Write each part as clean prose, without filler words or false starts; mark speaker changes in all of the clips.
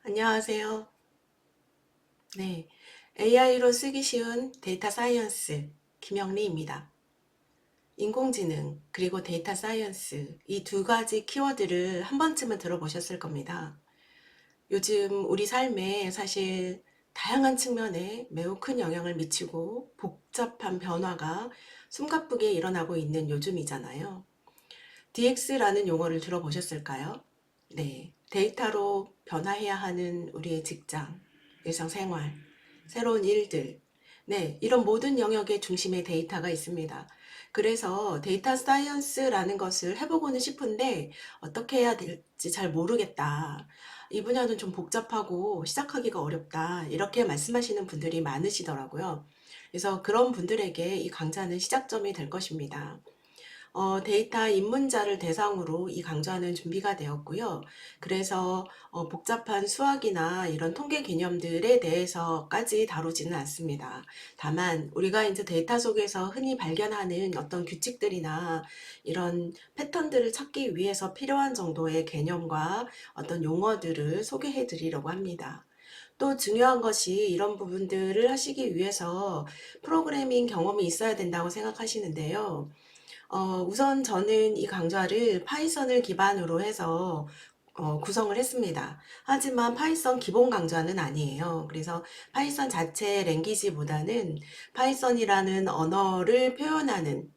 Speaker 1: 안녕하세요. 네, AI로 쓰기 쉬운 데이터 사이언스 김영리입니다. 인공지능 그리고 데이터 사이언스 이 두 가지 키워드를 한 번쯤은 들어보셨을 겁니다. 요즘 우리 삶에 사실 다양한 측면에 매우 큰 영향을 미치고 복잡한 변화가 숨가쁘게 일어나고 있는 요즘이잖아요. DX라는 용어를 들어보셨을까요? 네, 데이터로 변화해야 하는 우리의 직장, 일상생활, 새로운 일들, 네, 이런 모든 영역의 중심에 데이터가 있습니다. 그래서 데이터 사이언스라는 것을 해보고는 싶은데 어떻게 해야 될지 잘 모르겠다. 이 분야는 좀 복잡하고 시작하기가 어렵다. 이렇게 말씀하시는 분들이 많으시더라고요. 그래서 그런 분들에게 이 강좌는 시작점이 될 것입니다. 데이터 입문자를 대상으로 이 강좌는 준비가 되었고요. 그래서 복잡한 수학이나 이런 통계 개념들에 대해서까지 다루지는 않습니다. 다만 우리가 이제 데이터 속에서 흔히 발견하는 어떤 규칙들이나 이런 패턴들을 찾기 위해서 필요한 정도의 개념과 어떤 용어들을 소개해 드리려고 합니다. 또 중요한 것이 이런 부분들을 하시기 위해서 프로그래밍 경험이 있어야 된다고 생각하시는데요. 우선 저는 이 강좌를 파이썬을 기반으로 해서 구성을 했습니다. 하지만 파이썬 기본 강좌는 아니에요. 그래서 파이썬 자체 랭귀지보다는 파이썬이라는 언어를 표현하는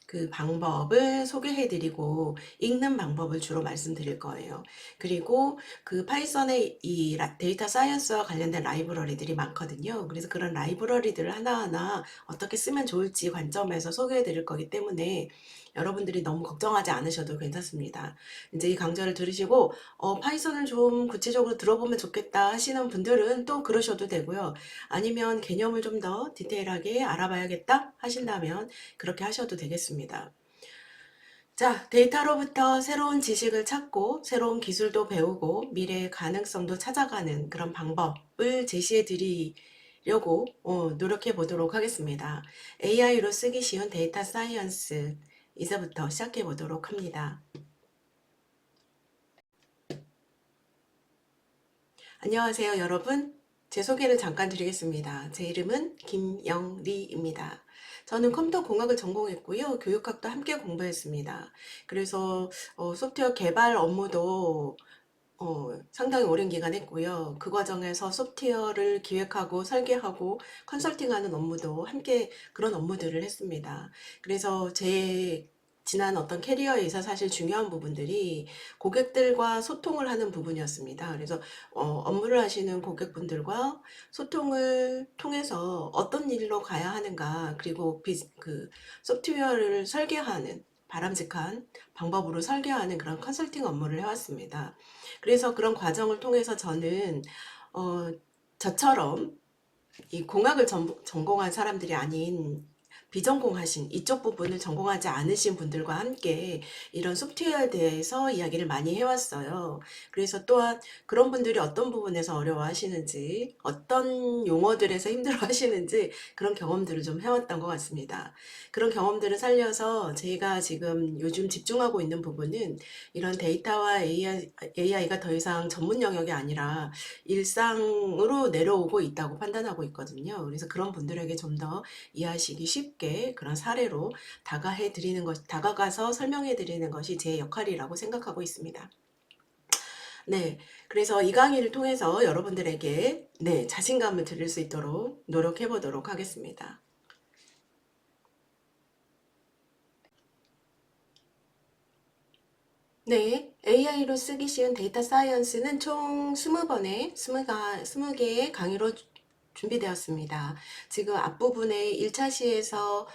Speaker 1: 그 방법을 소개해 드리고 읽는 방법을 주로 말씀드릴 거예요. 그리고 그 파이썬의 이 데이터 사이언스와 관련된 라이브러리들이 많거든요. 그래서 그런 라이브러리들을 하나하나 어떻게 쓰면 좋을지 관점에서 소개해 드릴 거기 때문에 여러분들이 너무 걱정하지 않으셔도 괜찮습니다. 이제 이 강좌를 들으시고 파이썬을 좀 구체적으로 들어보면 좋겠다 하시는 분들은 또 그러셔도 되고요. 아니면 개념을 좀 더 디테일하게 알아봐야겠다 하신다면 그렇게 하셔도 되겠습니다. 자, 데이터로부터 새로운 지식을 찾고 새로운 기술도 배우고 미래의 가능성도 찾아가는 그런 방법을 제시해 드리려고 노력해 보도록 하겠습니다. AI로 쓰기 쉬운 데이터 사이언스 이제부터 시작해 보도록 합니다. 안녕하세요, 여러분. 제 소개를 잠깐 드리겠습니다. 제 이름은 김영리입니다. 저는 컴퓨터 공학을 전공했고요. 교육학도 함께 공부했습니다. 그래서 소프트웨어 개발 업무도 상당히 오랜 기간 했고요. 그 과정에서 소프트웨어를 기획하고 설계하고 컨설팅하는 업무도 함께 그런 업무들을 했습니다. 그래서 제 지난 어떤 캐리어에 있어 사실 중요한 부분들이 고객들과 소통을 하는 부분이었습니다. 그래서 업무를 하시는 고객분들과 소통을 통해서 어떤 일로 가야 하는가, 그리고 그 소프트웨어를 설계하는 바람직한 방법으로 설계하는 그런 컨설팅 업무를 해왔습니다. 그래서 그런 과정을 통해서 저는 어, 저처럼 이 공학을 전공한 사람들이 아닌 비전공하신 이쪽 부분을 전공하지 않으신 분들과 함께 이런 소프트웨어에 대해서 이야기를 많이 해왔어요. 그래서 또한 그런 분들이 어떤 부분에서 어려워하시는지, 어떤 용어들에서 힘들어하시는지 그런 경험들을 좀 해왔던 것 같습니다. 그런 경험들을 살려서 제가 지금 요즘 집중하고 있는 부분은 이런 데이터와 AI가 더 이상 전문 영역이 아니라 일상으로 내려오고 있다고 판단하고 있거든요. 그래서 그런 분들에게 좀 더 이해하시기 쉽게 그런 사례로 다가가서 설명해 드리는 것이 제 역할이라고 생각하고 있습니다. 네. 그래서 이 강의를 통해서 여러분들에게 네, 자신감을 드릴 수 있도록 노력해 보도록 하겠습니다. 네, AI로 쓰기 쉬운 데이터 사이언스는 총 20번의 20개의 강의로 준비되었습니다. 지금 앞부분에 1차 시에서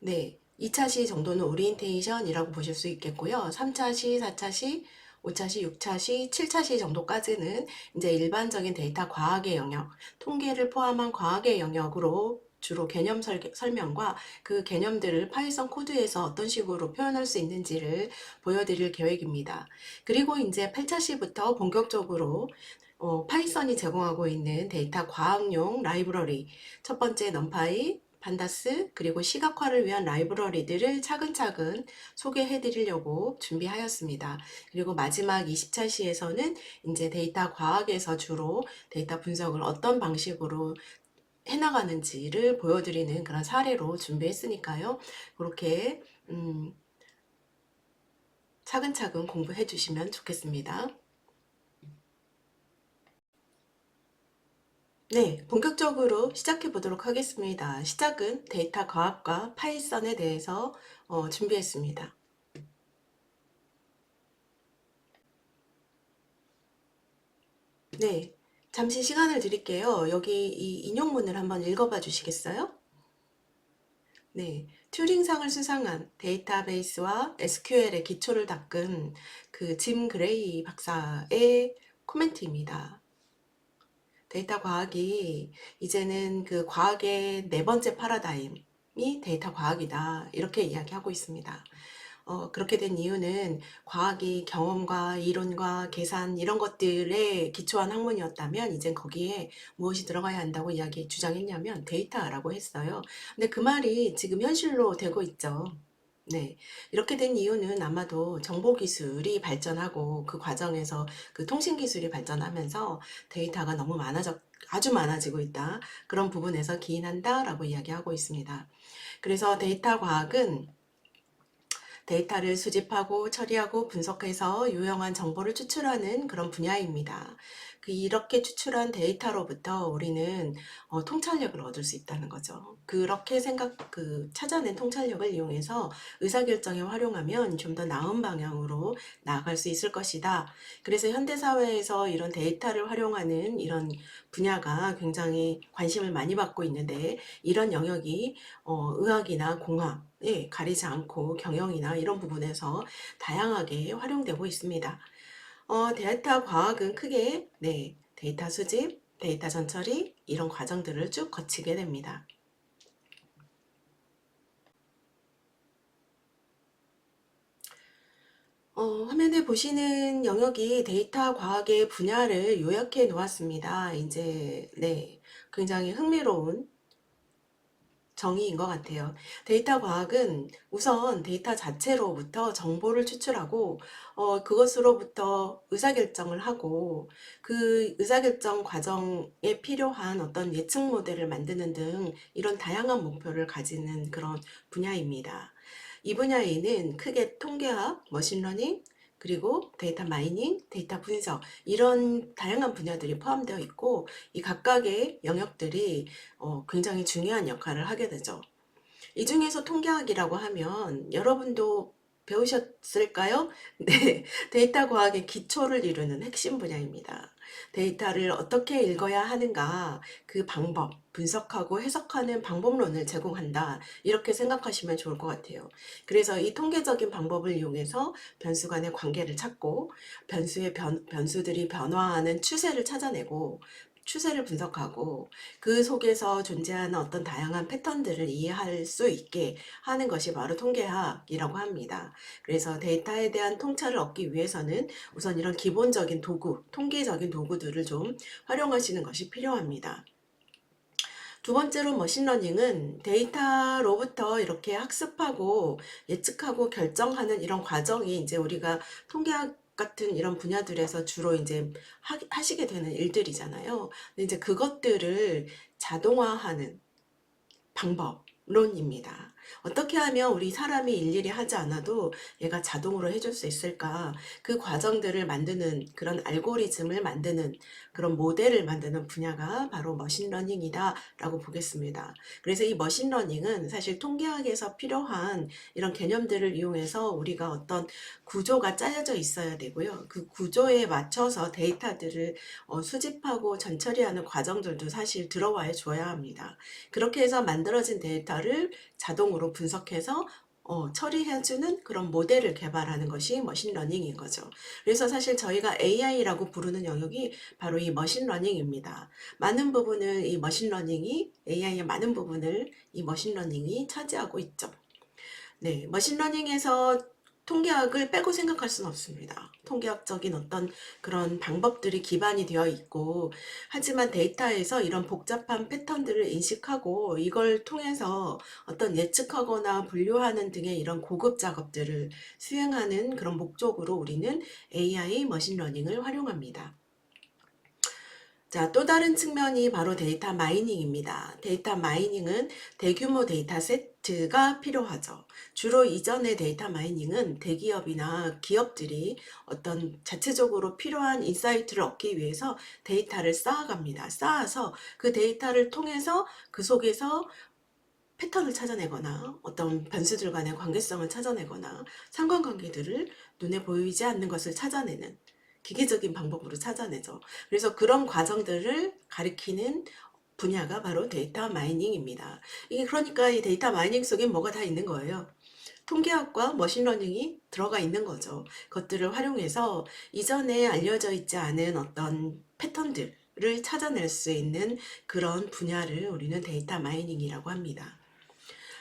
Speaker 1: 네, 2차 시 정도는 오리엔테이션이라고 보실 수 있겠고요. 3차 시, 4차 시, 5차 시, 6차 시, 7차 시 정도까지는 이제 일반적인 데이터 과학의 영역, 통계를 포함한 과학의 영역으로 주로 개념 설명과 그 개념들을 파이썬 코드에서 어떤 식으로 표현할 수 있는지를 보여드릴 계획입니다. 그리고 이제 8차 시부터 본격적으로 파이썬이 제공하고 있는 데이터 과학용 라이브러리 첫 번째 넘파이, 판다스 그리고 시각화를 위한 라이브러리들을 차근차근 소개해 드리려고 준비하였습니다. 그리고 마지막 20차 시에서는 이제 데이터 과학에서 주로 데이터 분석을 어떤 방식으로 해나가는지를 보여드리는 그런 사례로 준비했으니까요. 그렇게 차근차근 공부해 주시면 좋겠습니다. 네, 본격적으로 시작해 보도록 하겠습니다. 시작은 데이터 과학과 파이썬에 대해서 준비했습니다. 네, 잠시 시간을 드릴게요. 여기 이 인용문을 한번 읽어봐 주시겠어요? 네, 튜링상을 수상한 데이터베이스와 SQL의 기초를 닦은 그 짐 그레이 박사의 코멘트입니다. 데이터 과학이 이제는 그 과학의 네 번째 파라다임이 데이터 과학이다. 이렇게 이야기하고 있습니다. 그렇게 된 이유는 과학이 경험과 이론과 계산 이런 것들에 기초한 학문이었다면 이젠 거기에 무엇이 들어가야 한다고 주장했냐면 데이터라고 했어요. 근데 그 말이 지금 현실로 되고 있죠. 네. 이렇게 된 이유는 아마도 정보기술이 발전하고 그 과정에서 그 통신기술이 발전하면서 데이터가 너무 아주 많아지고 있다. 그런 부분에서 기인한다라고 이야기하고 있습니다. 그래서 데이터 과학은 데이터를 수집하고 처리하고 분석해서 유용한 정보를 추출하는 그런 분야입니다. 이렇게 추출한 데이터로부터 우리는 통찰력을 얻을 수 있다는 거죠. 그렇게 찾아낸 통찰력을 이용해서 의사결정에 활용하면 좀 더 나은 방향으로 나아갈 수 있을 것이다. 그래서 현대사회에서 이런 데이터를 활용하는 이런 분야가 굉장히 관심을 많이 받고 있는데 이런 영역이 의학이나 공학에 가리지 않고 경영이나 이런 부분에서 다양하게 활용되고 있습니다. 데이터 과학은 크게 데이터 수집, 데이터 전처리 이런 과정들을 쭉 거치게 됩니다. 화면에 보시는 영역이 데이터 과학의 분야를 요약해 놓았습니다. 이제 굉장히 흥미로운 정의인 것 같아요. 데이터 과학은 우선 데이터 자체로부터 정보를 추출하고 그것으로부터 의사결정을 하고 그 의사결정 과정에 필요한 어떤 예측 모델을 만드는 등 이런 다양한 목표를 가지는 그런 분야입니다. 이 분야에는 크게 통계학, 머신러닝, 그리고 데이터 마이닝, 데이터 분석 이런 다양한 분야들이 포함되어 있고 이 각각의 영역들이 굉장히 중요한 역할을 하게 되죠. 이 중에서 통계학이라고 하면 여러분도 배우셨을까요? 네, 데이터 과학의 기초를 이루는 핵심 분야입니다. 데이터를 어떻게 읽어야 하는가, 그 방법, 분석하고 해석하는 방법론을 제공한다. 이렇게 생각하시면 좋을 것 같아요. 그래서 이 통계적인 방법을 이용해서 변수 간의 관계를 찾고, 변수들이 변화하는 추세를 찾아내고, 추세를 분석하고 그 속에서 존재하는 어떤 다양한 패턴들을 이해할 수 있게 하는 것이 바로 통계학이라고 합니다. 그래서 데이터에 대한 통찰을 얻기 위해서는 우선 이런 기본적인 도구, 통계적인 도구들을 좀 활용하시는 것이 필요합니다. 두 번째로 머신러닝은 데이터로부터 이렇게 학습하고 예측하고 결정하는 이런 과정이 이제 우리가 통계학 같은 이런 분야들에서 주로 이제 하시게 되는 일들이잖아요. 근데 이제 그것들을 자동화하는 방법론입니다. 어떻게 하면 우리 사람이 일일이 하지 않아도 얘가 자동으로 해줄 수 있을까? 그 과정들을 만드는 그런 알고리즘을 만드는 그런 모델을 만드는 분야가 바로 머신러닝이다 라고 보겠습니다. 그래서 이 머신러닝은 사실 통계학에서 필요한 이런 개념들을 이용해서 우리가 어떤 구조가 짜여져 있어야 되고요. 그 구조에 맞춰서 데이터들을 수집하고 전처리하는 과정들도 사실 들어와 줘야 합니다. 그렇게 해서 만들어진 데이터를 자동으로 분석해서 처리해주는 그런 모델을 개발하는 것이 머신러닝인 거죠. 그래서 사실 저희가 AI라고 부르는 영역이 바로 이 머신러닝입니다. 많은 부분을 이 머신러닝이 AI의 많은 부분을 이 머신러닝이 차지하고 있죠. 네, 머신러닝에서 통계학을 빼고 생각할 수는 없습니다. 통계학적인 어떤 그런 방법들이 기반이 되어 있고, 하지만 데이터에서 이런 복잡한 패턴들을 인식하고 이걸 통해서 어떤 예측하거나 분류하는 등의 이런 고급 작업들을 수행하는 그런 목적으로 우리는 AI 머신러닝을 활용합니다. 자, 또 다른 측면이 바로 데이터 마이닝입니다. 데이터 마이닝은 대규모 데이터 세트가 필요하죠. 주로 이전의 데이터 마이닝은 대기업이나 기업들이 어떤 자체적으로 필요한 인사이트를 얻기 위해서 데이터를 쌓아갑니다. 쌓아서 그 데이터를 통해서 그 속에서 패턴을 찾아내거나 어떤 변수들 간의 관계성을 찾아내거나 상관관계들을 눈에 보이지 않는 것을 찾아내는 기계적인 방법으로 찾아내죠. 그래서 그런 과정들을 가리키는 분야가 바로 데이터 마이닝입니다. 이게 그러니까 이 데이터 마이닝 속에 뭐가 다 있는 거예요. 통계학과 머신러닝이 들어가 있는 거죠. 그것들을 활용해서 이전에 알려져 있지 않은 어떤 패턴들을 찾아낼 수 있는 그런 분야를 우리는 데이터 마이닝이라고 합니다.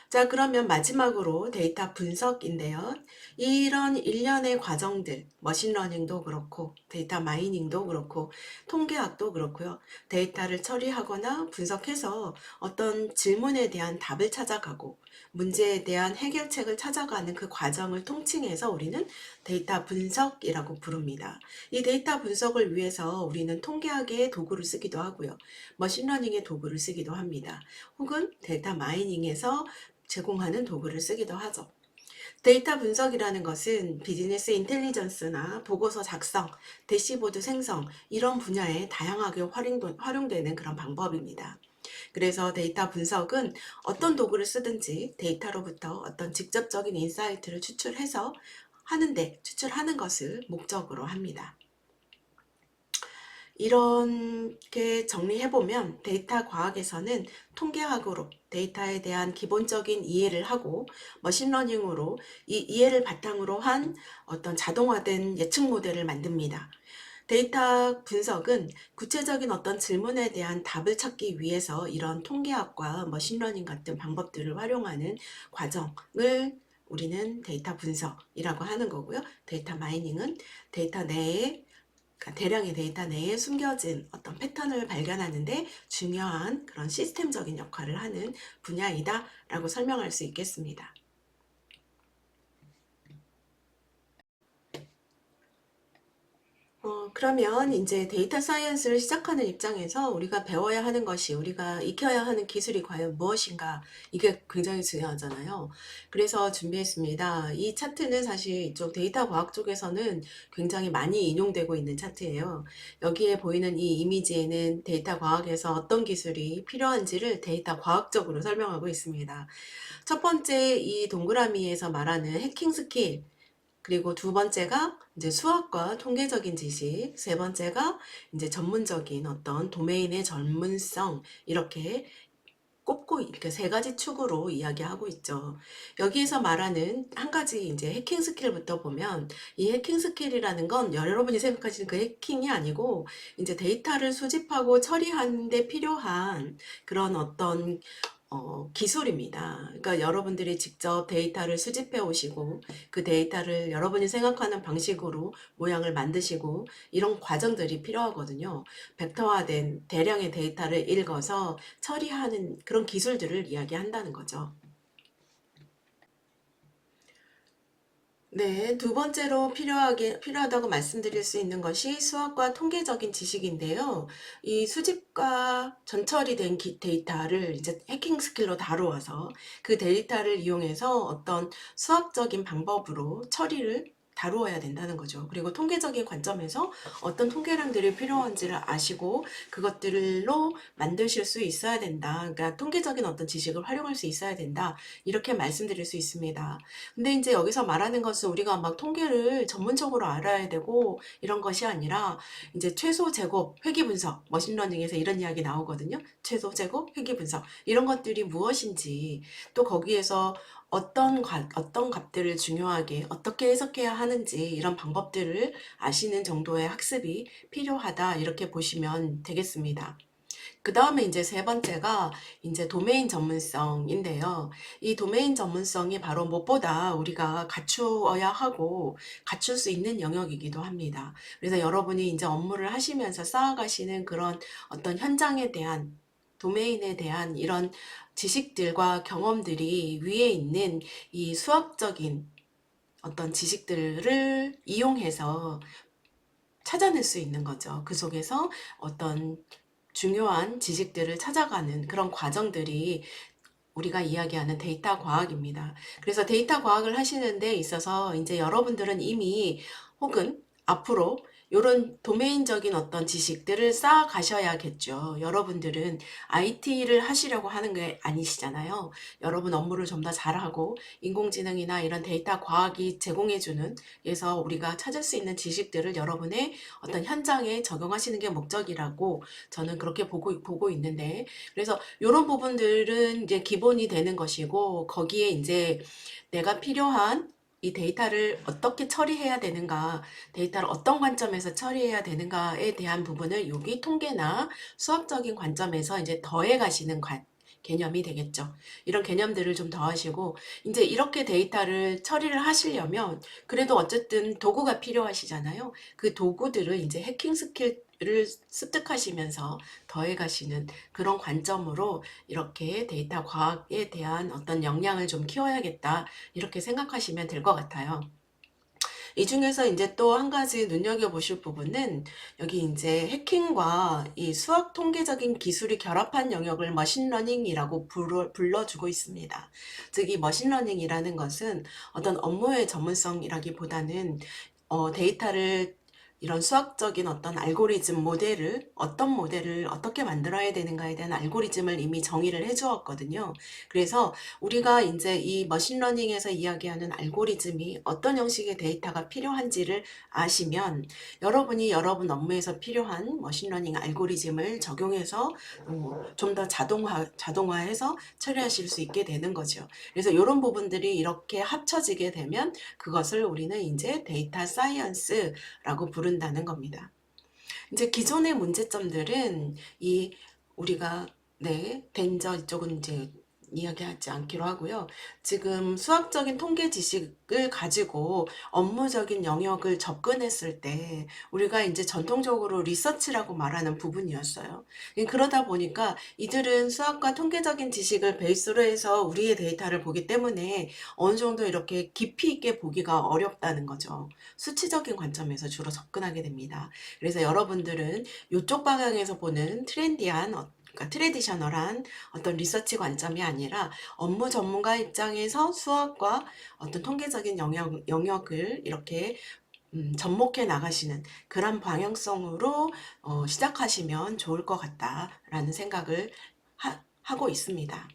Speaker 1: 자, 그러면 마지막으로 데이터 분석인데요. 이런 일련의 과정들, 머신러닝도 그렇고, 데이터 마이닝도 그렇고, 통계학도 그렇고요. 데이터를 처리하거나 분석해서 어떤 질문에 대한 답을 찾아가고, 문제에 대한 해결책을 찾아가는 그 과정을 통칭해서 우리는 데이터 분석이라고 부릅니다. 이 데이터 분석을 위해서 우리는 통계학의 도구를 쓰기도 하고요. 머신러닝의 도구를 쓰기도 합니다. 혹은 데이터 마이닝에서 제공하는 도구를 쓰기도 하죠. 데이터 분석이라는 것은 비즈니스 인텔리전스나 보고서 작성, 대시보드 생성 이런 분야에 다양하게 활용되는 그런 방법입니다. 그래서 데이터 분석은 어떤 도구를 쓰든지 데이터로부터 어떤 직접적인 인사이트를 추출하는 것을 목적으로 합니다. 이렇게 정리해보면 데이터 과학에서는 통계학으로 데이터에 대한 기본적인 이해를 하고 머신러닝으로 이 이해를 바탕으로 한 어떤 자동화된 예측 모델을 만듭니다. 데이터 분석은 구체적인 어떤 질문에 대한 답을 찾기 위해서 이런 통계학과 머신러닝 같은 방법들을 활용하는 과정을 우리는 데이터 분석이라고 하는 거고요. 데이터 마이닝은 데이터 내에 그러니까 대량의 데이터 내에 숨겨진 어떤 패턴을 발견하는데 중요한 그런 시스템적인 역할을 하는 분야이다라고 설명할 수 있겠습니다. 그러면 이제 데이터 사이언스를 시작하는 입장에서 우리가 배워야 하는 것이 우리가 익혀야 하는 기술이 과연 무엇인가 이게 굉장히 중요하잖아요. 그래서 준비했습니다. 이 차트는 사실 이쪽 데이터 과학 쪽에서는 굉장히 많이 인용되고 있는 차트예요. 여기에 보이는 이 이미지에는 데이터 과학에서 어떤 기술이 필요한지를 데이터 과학적으로 설명하고 있습니다. 첫 번째 이 동그라미에서 말하는 해킹 스킬, 그리고 두 번째가 이제 수학과 통계적인 지식, 세 번째가 이제 전문적인 어떤 도메인의 전문성, 이렇게 꼽고 이렇게 세 가지 축으로 이야기하고 있죠. 여기에서 말하는 한 가지 이제 해킹 스킬부터 보면 이 해킹 스킬이라는 건 여러분이 생각하시는 그 해킹이 아니고 이제 데이터를 수집하고 처리하는 데 필요한 그런 어떤 기술입니다. 그러니까 여러분들이 직접 데이터를 수집해 오시고 그 데이터를 여러분이 생각하는 방식으로 모양을 만드시고 이런 과정들이 필요하거든요. 벡터화된 대량의 데이터를 읽어서 처리하는 그런 기술들을 이야기한다는 거죠. 네, 두 번째로 필요하다고 말씀드릴 수 있는 것이 수학과 통계적인 지식인데요. 이 수집과 전처리 된 데이터를 이제 해킹 스킬로 다루어서 그 데이터를 이용해서 어떤 수학적인 방법으로 처리를 다루어야 된다는 거죠. 그리고 통계적인 관점에서 어떤 통계량들이 필요한지를 아시고 그것들로 만드실 수 있어야 된다. 그러니까 통계적인 어떤 지식을 활용할 수 있어야 된다. 이렇게 말씀드릴 수 있습니다. 근데 이제 여기서 말하는 것은 우리가 막 통계를 전문적으로 알아야 되고 이런 것이 아니라 이제 최소 제곱 회귀 분석, 머신러닝에서 이런 이야기 나오거든요. 최소 제곱 회귀 분석 이런 것들이 무엇인지 또 거기에서 어떤 값들을 중요하게 어떻게 해석해야 하는지 이런 방법들을 아시는 정도의 학습이 필요하다 이렇게 보시면 되겠습니다. 그 다음에 이제 세 번째가 이제 도메인 전문성인데요. 이 도메인 전문성이 바로 무엇보다 우리가 갖추어야 하고 갖출 수 있는 영역이기도 합니다. 그래서 여러분이 이제 업무를 하시면서 쌓아가시는 그런 어떤 현장에 대한 도메인에 대한 이런 지식들과 경험들이 위에 있는 이 수학적인 어떤 지식들을 이용해서 찾아낼 수 있는 거죠. 그 속에서 어떤 중요한 지식들을 찾아가는 그런 과정들이 우리가 이야기하는 데이터 과학입니다. 그래서 데이터 과학을 하시는 데 있어서 이제 여러분들은 이미 혹은 앞으로 이런 도메인적인 어떤 지식들을 쌓아 가셔야겠죠. 여러분들은 IT를 하시려고 하는 게 아니시잖아요. 여러분 업무를 좀 더 잘하고 인공지능이나 이런 데이터 과학이 제공해주는 그래서 우리가 찾을 수 있는 지식들을 여러분의 어떤 현장에 적용하시는 게 목적이라고 저는 그렇게 보고 있는데 그래서 이런 부분들은 이제 기본이 되는 것이고 거기에 이제 내가 필요한 이 데이터를 어떻게 처리해야 되는가, 데이터를 어떤 관점에서 처리해야 되는가에 대한 부분을 여기 통계나 수학적인 관점에서 이제 더해 가시는 개념이 되겠죠. 이런 개념들을 좀 더하시고 이제 이렇게 데이터를 처리를 하시려면 그래도 어쨌든 도구가 필요하시잖아요. 그 도구들을 이제 해킹 스킬을 습득하시면서 더해 가시는 그런 관점으로 이렇게 데이터 과학에 대한 어떤 역량을 좀 키워야겠다. 이렇게 생각하시면 될 것 같아요. 이 중에서 이제 또 한 가지 눈여겨보실 부분은 여기 이제 해킹과 이 수학 통계적인 기술이 결합한 영역을 머신러닝이라고 불러주고 있습니다. 즉, 이 머신러닝이라는 것은 어떤 업무의 전문성이라기보다는 데이터를 이런 수학적인 어떤 알고리즘 모델을 어떤 모델을 어떻게 만들어야 되는가에 대한 알고리즘을 이미 정의를 해 주었거든요. 그래서 우리가 이제 이 머신러닝에서 이야기하는 알고리즘이 어떤 형식의 데이터가 필요한지를 아시면 여러분이 여러분 업무에서 필요한 머신러닝 알고리즘을 적용해서 좀 더 자동화해서 처리하실 수 있게 되는 거죠. 그래서 이런 부분들이 이렇게 합쳐지게 되면 그것을 우리는 이제 데이터 사이언스라고 부른다는 겁니다. 이제 기존의 문제점들은 이 우리가 덴저 이쪽은 이제 이야기하지 않기로 하고요. 지금 수학적인 통계 지식을 가지고 업무적인 영역을 접근했을 때 우리가 이제 전통적으로 리서치라고 말하는 부분이었어요. 그러다 보니까 이들은 수학과 통계적인 지식을 베이스로 해서 우리의 데이터를 보기 때문에 어느 정도 이렇게 깊이 있게 보기가 어렵다는 거죠. 수치적인 관점에서 주로 접근하게 됩니다. 그래서 여러분들은 이쪽 방향에서 보는 그러니까 트레디셔널한 어떤 리서치 관점이 아니라 업무 전문가 입장에서 수학과 어떤 통계적인 영역을 이렇게 접목해 나가시는 그런 방향성으로 시작하시면 좋을 것 같다라는 생각을 하고 있습니다.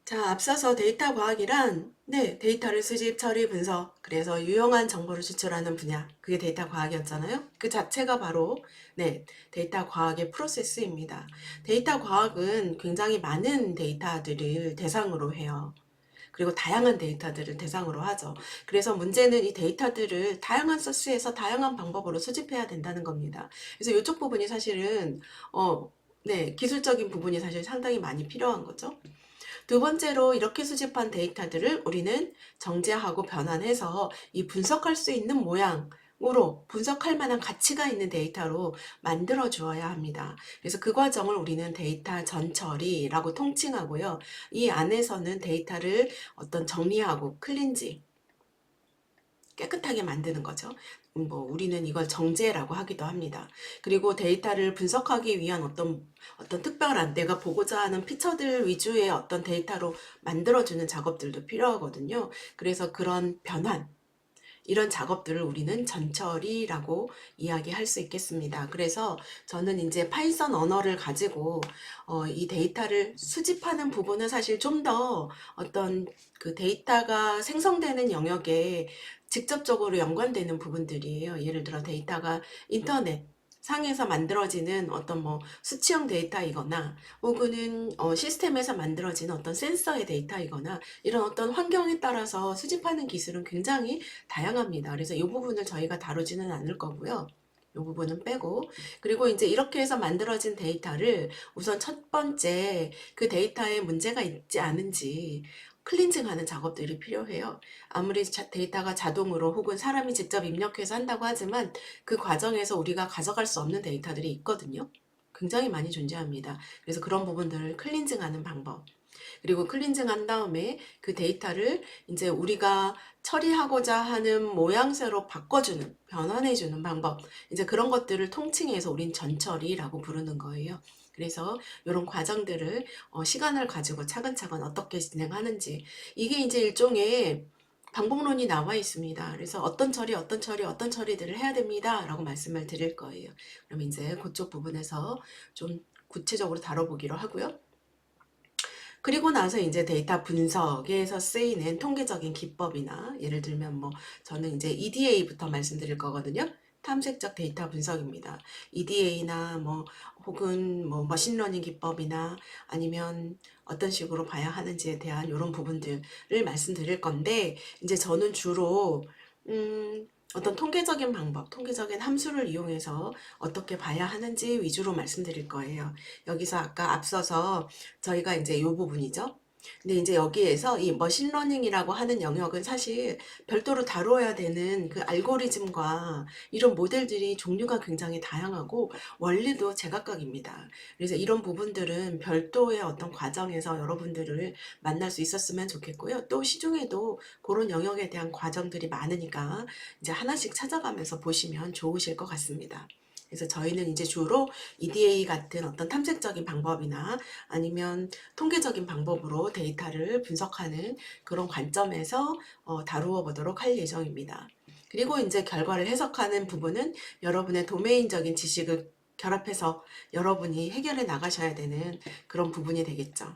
Speaker 1: 자, 앞서서 데이터 과학이란 데이터를 수집, 처리, 분석, 그래서 유용한 정보를 추출하는 분야, 그게 데이터 과학이었잖아요. 그 자체가 바로 데이터 과학의 프로세스입니다. 데이터 과학은 굉장히 많은 데이터들을 대상으로 해요. 그리고 다양한 데이터들을 대상으로 하죠. 그래서 문제는 이 데이터들을 다양한 소스에서 다양한 방법으로 수집해야 된다는 겁니다. 그래서 이쪽 부분이 사실은 기술적인 부분이 사실 상당히 많이 필요한 거죠. 두 번째로 이렇게 수집한 데이터들을 우리는 정제하고 변환해서 이 분석할 수 있는 모양으로 분석할 만한 가치가 있는 데이터로 만들어 주어야 합니다. 그래서 그 과정을 우리는 데이터 전처리라고 통칭하고요. 이 안에서는 데이터를 어떤 정리하고 클린징, 깨끗하게 만드는 거죠. 우리는 이걸 정제라고 하기도 합니다. 그리고 데이터를 분석하기 위한 어떤 특별한 내가 보고자 하는 피처들 위주의 어떤 데이터로 만들어주는 작업들도 필요하거든요. 그래서 그런 변환, 이런 작업들을 우리는 전처리라고 이야기할 수 있겠습니다. 그래서 저는 이제 파이썬 언어를 가지고 이 데이터를 수집하는 부분은 사실 좀 더 어떤 그 데이터가 생성되는 영역에 직접적으로 연관되는 부분들이에요. 예를 들어 데이터가 인터넷 상에서 만들어지는 어떤 수치형 데이터이거나 혹은 시스템에서 만들어지는 어떤 센서의 데이터이거나 이런 어떤 환경에 따라서 수집하는 기술은 굉장히 다양합니다. 그래서 이 부분을 저희가 다루지는 않을 거고요. 이 부분은 빼고, 그리고 이제 이렇게 해서 만들어진 데이터를 우선 첫 번째 그 데이터에 문제가 있지 않은지 클렌징하는 작업들이 필요해요. 아무리 데이터가 자동으로 혹은 사람이 직접 입력해서 한다고 하지만 그 과정에서 우리가 가져갈 수 없는 데이터들이 있거든요. 굉장히 많이 존재합니다. 그래서 그런 부분들을 클렌징하는 방법. 그리고 클렌징한 다음에 그 데이터를 이제 우리가 처리하고자 하는 모양새로 바꿔주는, 변환해주는 방법. 이제 그런 것들을 통칭해서 우린 전처리라고 부르는 거예요. 그래서 이런 과정들을 시간을 가지고 차근차근 어떻게 진행하는지, 이게 이제 일종의 방법론이 나와 있습니다. 그래서 어떤 처리, 어떤 처리, 어떤 처리들을 해야 됩니다. 라고 말씀을 드릴 거예요. 그럼 이제 그쪽 부분에서 좀 구체적으로 다뤄보기로 하고요. 그리고 나서 이제 데이터 분석에서 쓰이는 통계적인 기법이나, 예를 들면 뭐 저는 이제 EDA부터 말씀드릴 거거든요. 탐색적 데이터 분석입니다. EDA나 뭐 혹은 뭐 머신러닝 기법이나 아니면 어떤 식으로 봐야 하는지에 대한 이런 부분들을 말씀드릴 건데, 이제 저는 주로 어떤 통계적인 방법, 통계적인 함수를 이용해서 어떻게 봐야 하는지 위주로 말씀드릴 거예요. 여기서 아까 앞서서 저희가 이제 이 부분이죠. 근데 이제 여기에서 이 머신러닝이라고 하는 영역은 사실 별도로 다루어야 되는 그 알고리즘과 이런 모델들이 종류가 굉장히 다양하고 원리도 제각각입니다. 그래서 이런 부분들은 별도의 어떤 과정에서 여러분들을 만날 수 있었으면 좋겠고요. 또 시중에도 그런 영역에 대한 과정들이 많으니까 이제 하나씩 찾아가면서 보시면 좋으실 것 같습니다. 그래서 저희는 이제 주로 EDA 같은 어떤 탐색적인 방법이나 아니면 통계적인 방법으로 데이터를 분석하는 그런 관점에서 다루어 보도록 할 예정입니다. 그리고 이제 결과를 해석하는 부분은 여러분의 도메인적인 지식을 결합해서 여러분이 해결해 나가셔야 되는 그런 부분이 되겠죠.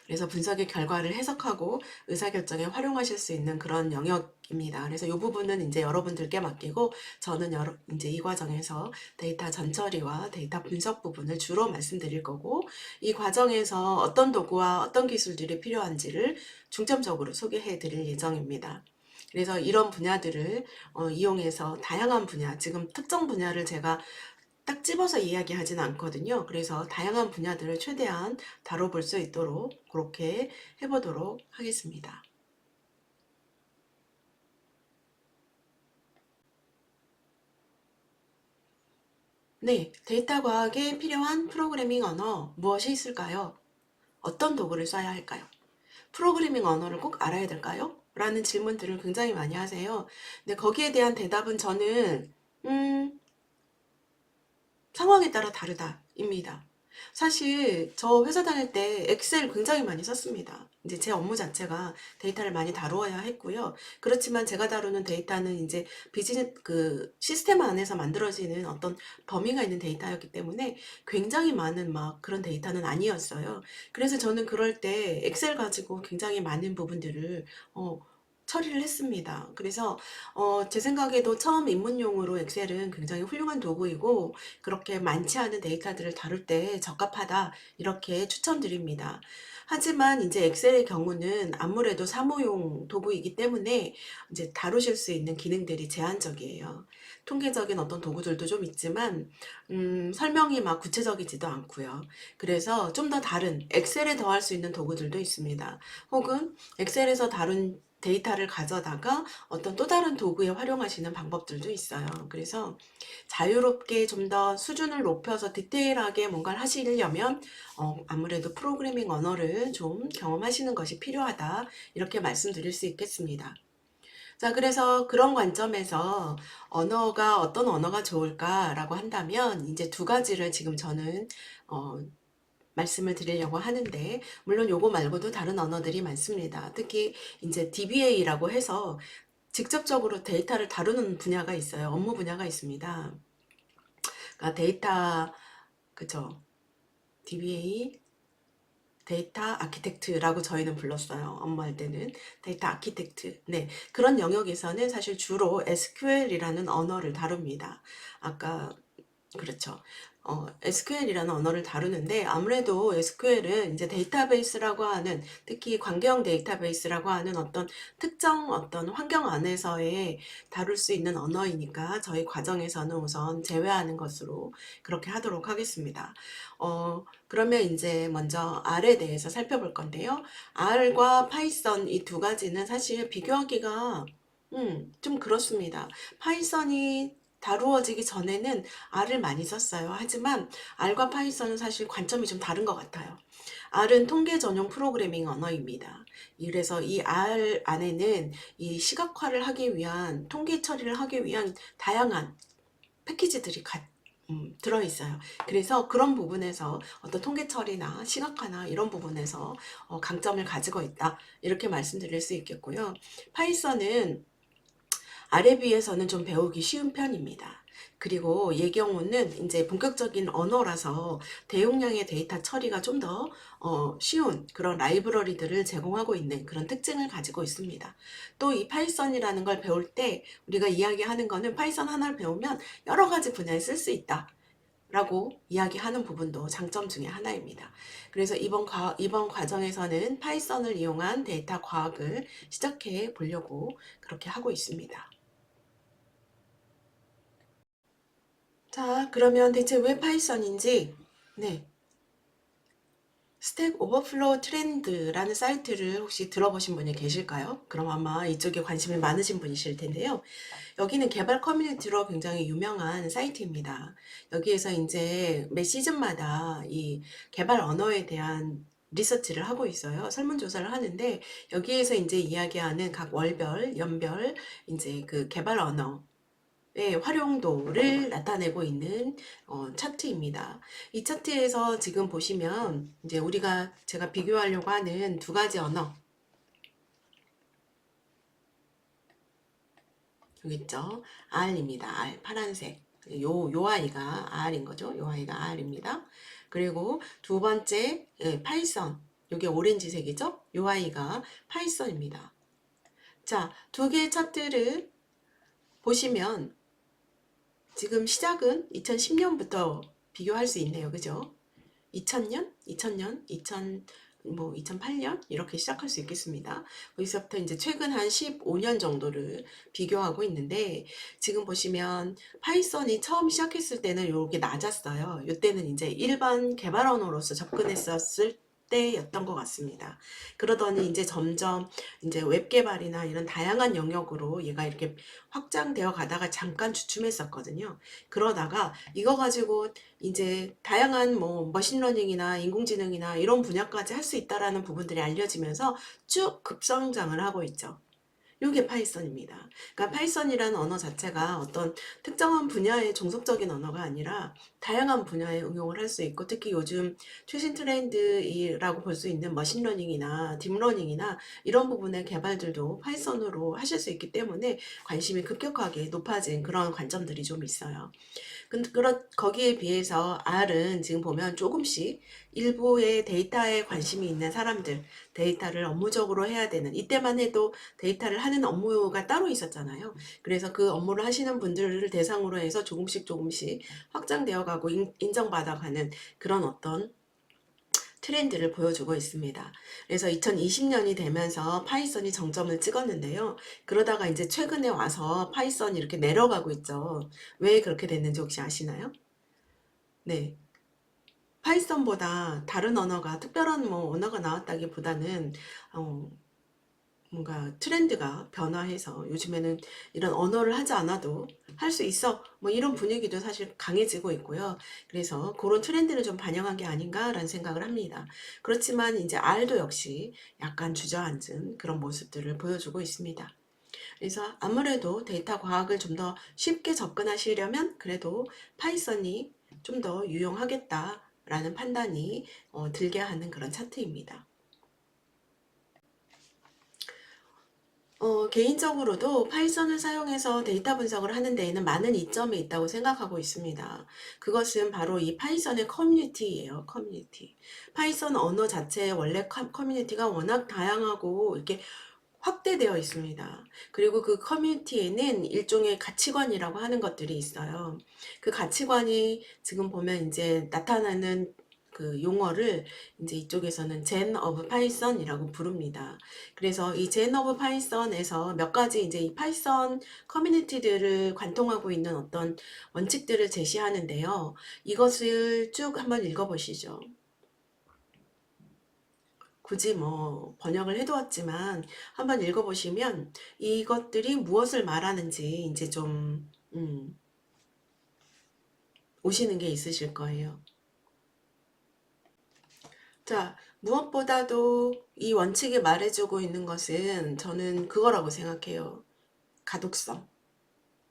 Speaker 1: 그래서 분석의 결과를 해석하고 의사결정에 활용하실 수 있는 그런 영역입니다. 그래서 이 부분은 이제 여러분들께 맡기고, 저는 이제 이 과정에서 데이터 전처리와 데이터 분석 부분을 주로 말씀드릴 거고, 이 과정에서 어떤 도구와 어떤 기술들이 필요한지를 중점적으로 소개해 드릴 예정입니다. 그래서 이런 분야들을 이용해서 다양한 분야, 지금 특정 분야를 제가 딱 집어서 이야기하진 않거든요. 그래서 다양한 분야들을 최대한 다뤄볼 수 있도록 그렇게 해보도록 하겠습니다. 네, 데이터 과학에 필요한 프로그래밍 언어 무엇이 있을까요? 어떤 도구를 써야 할까요? 프로그래밍 언어를 꼭 알아야 될까요? 라는 질문들을 굉장히 많이 하세요. 근데 거기에 대한 대답은 저는 상황에 따라 다르다입니다. 사실 저 회사 다닐 때 엑셀 굉장히 많이 썼습니다. 이제 제 업무 자체가 데이터를 많이 다루어야 했고요. 그렇지만 제가 다루는 데이터는 이제 비즈니스 그 시스템 안에서 만들어지는 어떤 범위가 있는 데이터였기 때문에 굉장히 많은 막 그런 데이터는 아니었어요. 그래서 저는 그럴 때 엑셀 가지고 굉장히 많은 부분들을 처리를 했습니다. 그래서 제 생각에도 처음 입문용으로 엑셀은 굉장히 훌륭한 도구이고 그렇게 많지 않은 데이터들을 다룰 때 적합하다, 이렇게 추천드립니다. 하지만 이제 엑셀의 경우는 아무래도 사무용 도구이기 때문에 이제 다루실 수 있는 기능들이 제한적이에요. 통계적인 어떤 도구들도 좀 있지만 설명이 막 구체적이지도 않고요. 그래서 좀 더 다른 엑셀에 더할 수 있는 도구들도 있습니다. 혹은 엑셀에서 다룬 데이터를 가져다가 어떤 또 다른 도구에 활용하시는 방법들도 있어요. 그래서 자유롭게 좀 더 수준을 높여서 디테일하게 뭔가를 하시려면 아무래도 프로그래밍 언어를 좀 경험하시는 것이 필요하다, 이렇게 말씀드릴 수 있겠습니다. 자, 그래서 그런 관점에서 언어가 어떤 언어가 좋을까라고 한다면 이제 두 가지를 지금 저는 말씀을 드리려고 하는데, 물론 요거 말고도 다른 언어들이 많습니다. 특히 이제 DBA라고 해서 직접적으로 데이터를 다루는 분야가 있어요. 업무 분야가 있습니다. 그러니까 데이터, 그죠? DBA, 데이터 아키텍트라고 저희는 불렀어요. 업무할 때는 데이터 아키텍트. 네, 그런 영역에서는 사실 주로 SQL이라는 언어를 다룹니다. 아까 그렇죠. SQL이라는 언어를 다루는데 아무래도 SQL은 이제 데이터베이스라고 하는 특히 관계형 데이터베이스라고 하는 어떤 특정 어떤 환경 안에서의 다룰 수 있는 언어이니까 저희 과정에서는 우선 제외하는 것으로 그렇게 하도록 하겠습니다. 그러면 이제 먼저 R에 대해서 살펴볼 건데요. R과 파이썬 이 두 가지는 사실 비교하기가 좀 그렇습니다. 파이썬이 다루어지기 전에는 R을 많이 썼어요. 하지만 R과 파이썬은 사실 관점이 좀 다른 것 같아요. R은 통계 전용 프로그래밍 언어입니다. 그래서 이 R 안에는 이 시각화를 하기 위한 통계 처리를 하기 위한 다양한 패키지들이 들어있어요. 그래서 그런 부분에서 어떤 통계 처리나 시각화나 이런 부분에서 강점을 가지고 있다. 이렇게 말씀드릴 수 있겠고요. 파이썬은 R에 비해서는 좀 배우기 쉬운 편입니다. 그리고 얘 경우는 이제 본격적인 언어라서 대용량의 데이터 처리가 좀 더 쉬운 그런 라이브러리들을 제공하고 있는 그런 특징을 가지고 있습니다. 또 이 파이썬이라는 걸 배울 때 우리가 이야기하는 거는 파이썬 하나를 배우면 여러 가지 분야에 쓸 수 있다. 라고 이야기하는 부분도 장점 중에 하나입니다. 그래서 이번 과정에서는 파이썬을 이용한 데이터 과학을 시작해 보려고 그렇게 하고 있습니다. 자, 그러면 대체 왜 파이썬인지, 네. 스택 오버플로우 트렌드라는 사이트를 혹시 들어보신 분이 계실까요? 그럼 아마 이쪽에 관심이 많으신 분이실 텐데요. 여기는 개발 커뮤니티로 굉장히 유명한 사이트입니다. 여기에서 이제 매 시즌마다 이 개발 언어에 대한 리서치를 하고 있어요. 설문조사를 하는데 여기에서 이제 이야기하는 각 월별, 연별 이제 그 개발 언어 활용도를 나타내고 있는 차트입니다. 이 차트에서 지금 보시면 이제 제가 비교하려고 하는 두 가지 언어 여기 있죠. R입니다. R 파란색. 요 아이가 R인 거죠. 요 아이가 R입니다. 그리고 두 번째 파이썬. 요게 오렌지색이죠. 요 아이가 파이썬입니다. 자, 두 개의 차트를 보시면 지금 시작은 2010년부터 비교할 수 있네요. 그죠? 2000년, 2008년 이렇게 시작할 수 있겠습니다. 거기서부터 이제 최근 한 15년 정도를 비교하고 있는데 지금 보시면 파이썬이 처음 시작했을 때는 이렇게 낮았어요. 이때는 이제 일반 개발 언어로서 접근했었을 때였던 것 같습니다. 그러더니 이제 점점 이제 웹 개발이나 이런 다양한 영역으로 얘가 이렇게 확장되어 가다가 잠깐 주춤했었거든요. 그러다가 이거 가지고 이제 다양한 뭐 머신러닝이나 인공지능이나 이런 분야까지 할 수 있다라는 부분들이 알려지면서 쭉 급성장을 하고 있죠. 이게 파이썬입니다. 그러니까 파이썬이라는 언어 자체가 어떤 특정한 분야의 종속적인 언어가 아니라 다양한 분야에 응용을 할 수 있고 특히 요즘 최신 트렌드라고 볼 수 있는 머신러닝이나 딥러닝이나 이런 부분의 개발들도 파이썬으로 하실 수 있기 때문에 관심이 급격하게 높아진 그런 관점들이 좀 있어요. 거기에 비해서 R은 지금 보면 조금씩 일부의 데이터에 관심이 있는 사람들, 데이터를 업무적으로 해야 되는, 이때만 해도 데이터를 하는 업무가 따로 있었잖아요. 그래서 그 업무를 하시는 분들을 대상으로 해서 조금씩 확장되어 가고 인정받아가는 그런 어떤 트렌드를 보여주고 있습니다. 그래서 2020년이 되면서 파이썬이 정점을 찍었는데요. 그러다가 이제 최근에 와서 파이썬이 이렇게 내려가고 있죠. 왜 그렇게 됐는지 혹시 아시나요? 네. 파이썬보다 다른 언어가 특별한 뭐 언어가 나왔다기보다는 어, 뭔가 트렌드가 변화해서 요즘에는 이런 언어를 하지 않아도 할 수 있어 뭐 이런 분위기도 사실 강해지고 있고요. 그래서 그런 트렌드를 좀 반영한 게 아닌가라는 생각을 합니다. 그렇지만 이제 R도 역시 약간 주저앉은 그런 모습들을 보여주고 있습니다. 그래서 아무래도 데이터 과학을 좀 더 쉽게 접근하시려면 그래도 파이썬이 좀 더 유용하겠다라는 판단이 들게 하는 그런 차트입니다. 개인적으로도 파이썬을 사용해서 데이터 분석을 하는 데에는 많은 이점이 있다고 생각하고 있습니다. 그것은 바로 이 파이썬의 커뮤니티예요. 커뮤니티. 파이썬 언어 자체의 원래 커뮤니티가 워낙 다양하고 이렇게 확대되어 있습니다. 그리고 그 커뮤니티에는 일종의 가치관이라고 하는 것들이 있어요. 그 가치관이 지금 보면 이제 나타나는 그 용어를 이제 이쪽에서는 Gen of Python이라고 부릅니다. 그래서 이 Gen of Python에서 몇 가지 이제 이 파이썬 커뮤니티들을 관통하고 있는 어떤 원칙들을 제시하는데요. 이것을 쭉 한번 읽어보시죠. 굳이 뭐 번역을 해두었지만 한번 읽어보시면 이것들이 무엇을 말하는지 이제 좀 오시는 게 있으실 거예요. 자, 무엇보다도 이 원칙이 말해주고 있는 것은 저는 그거라고 생각해요. 가독성.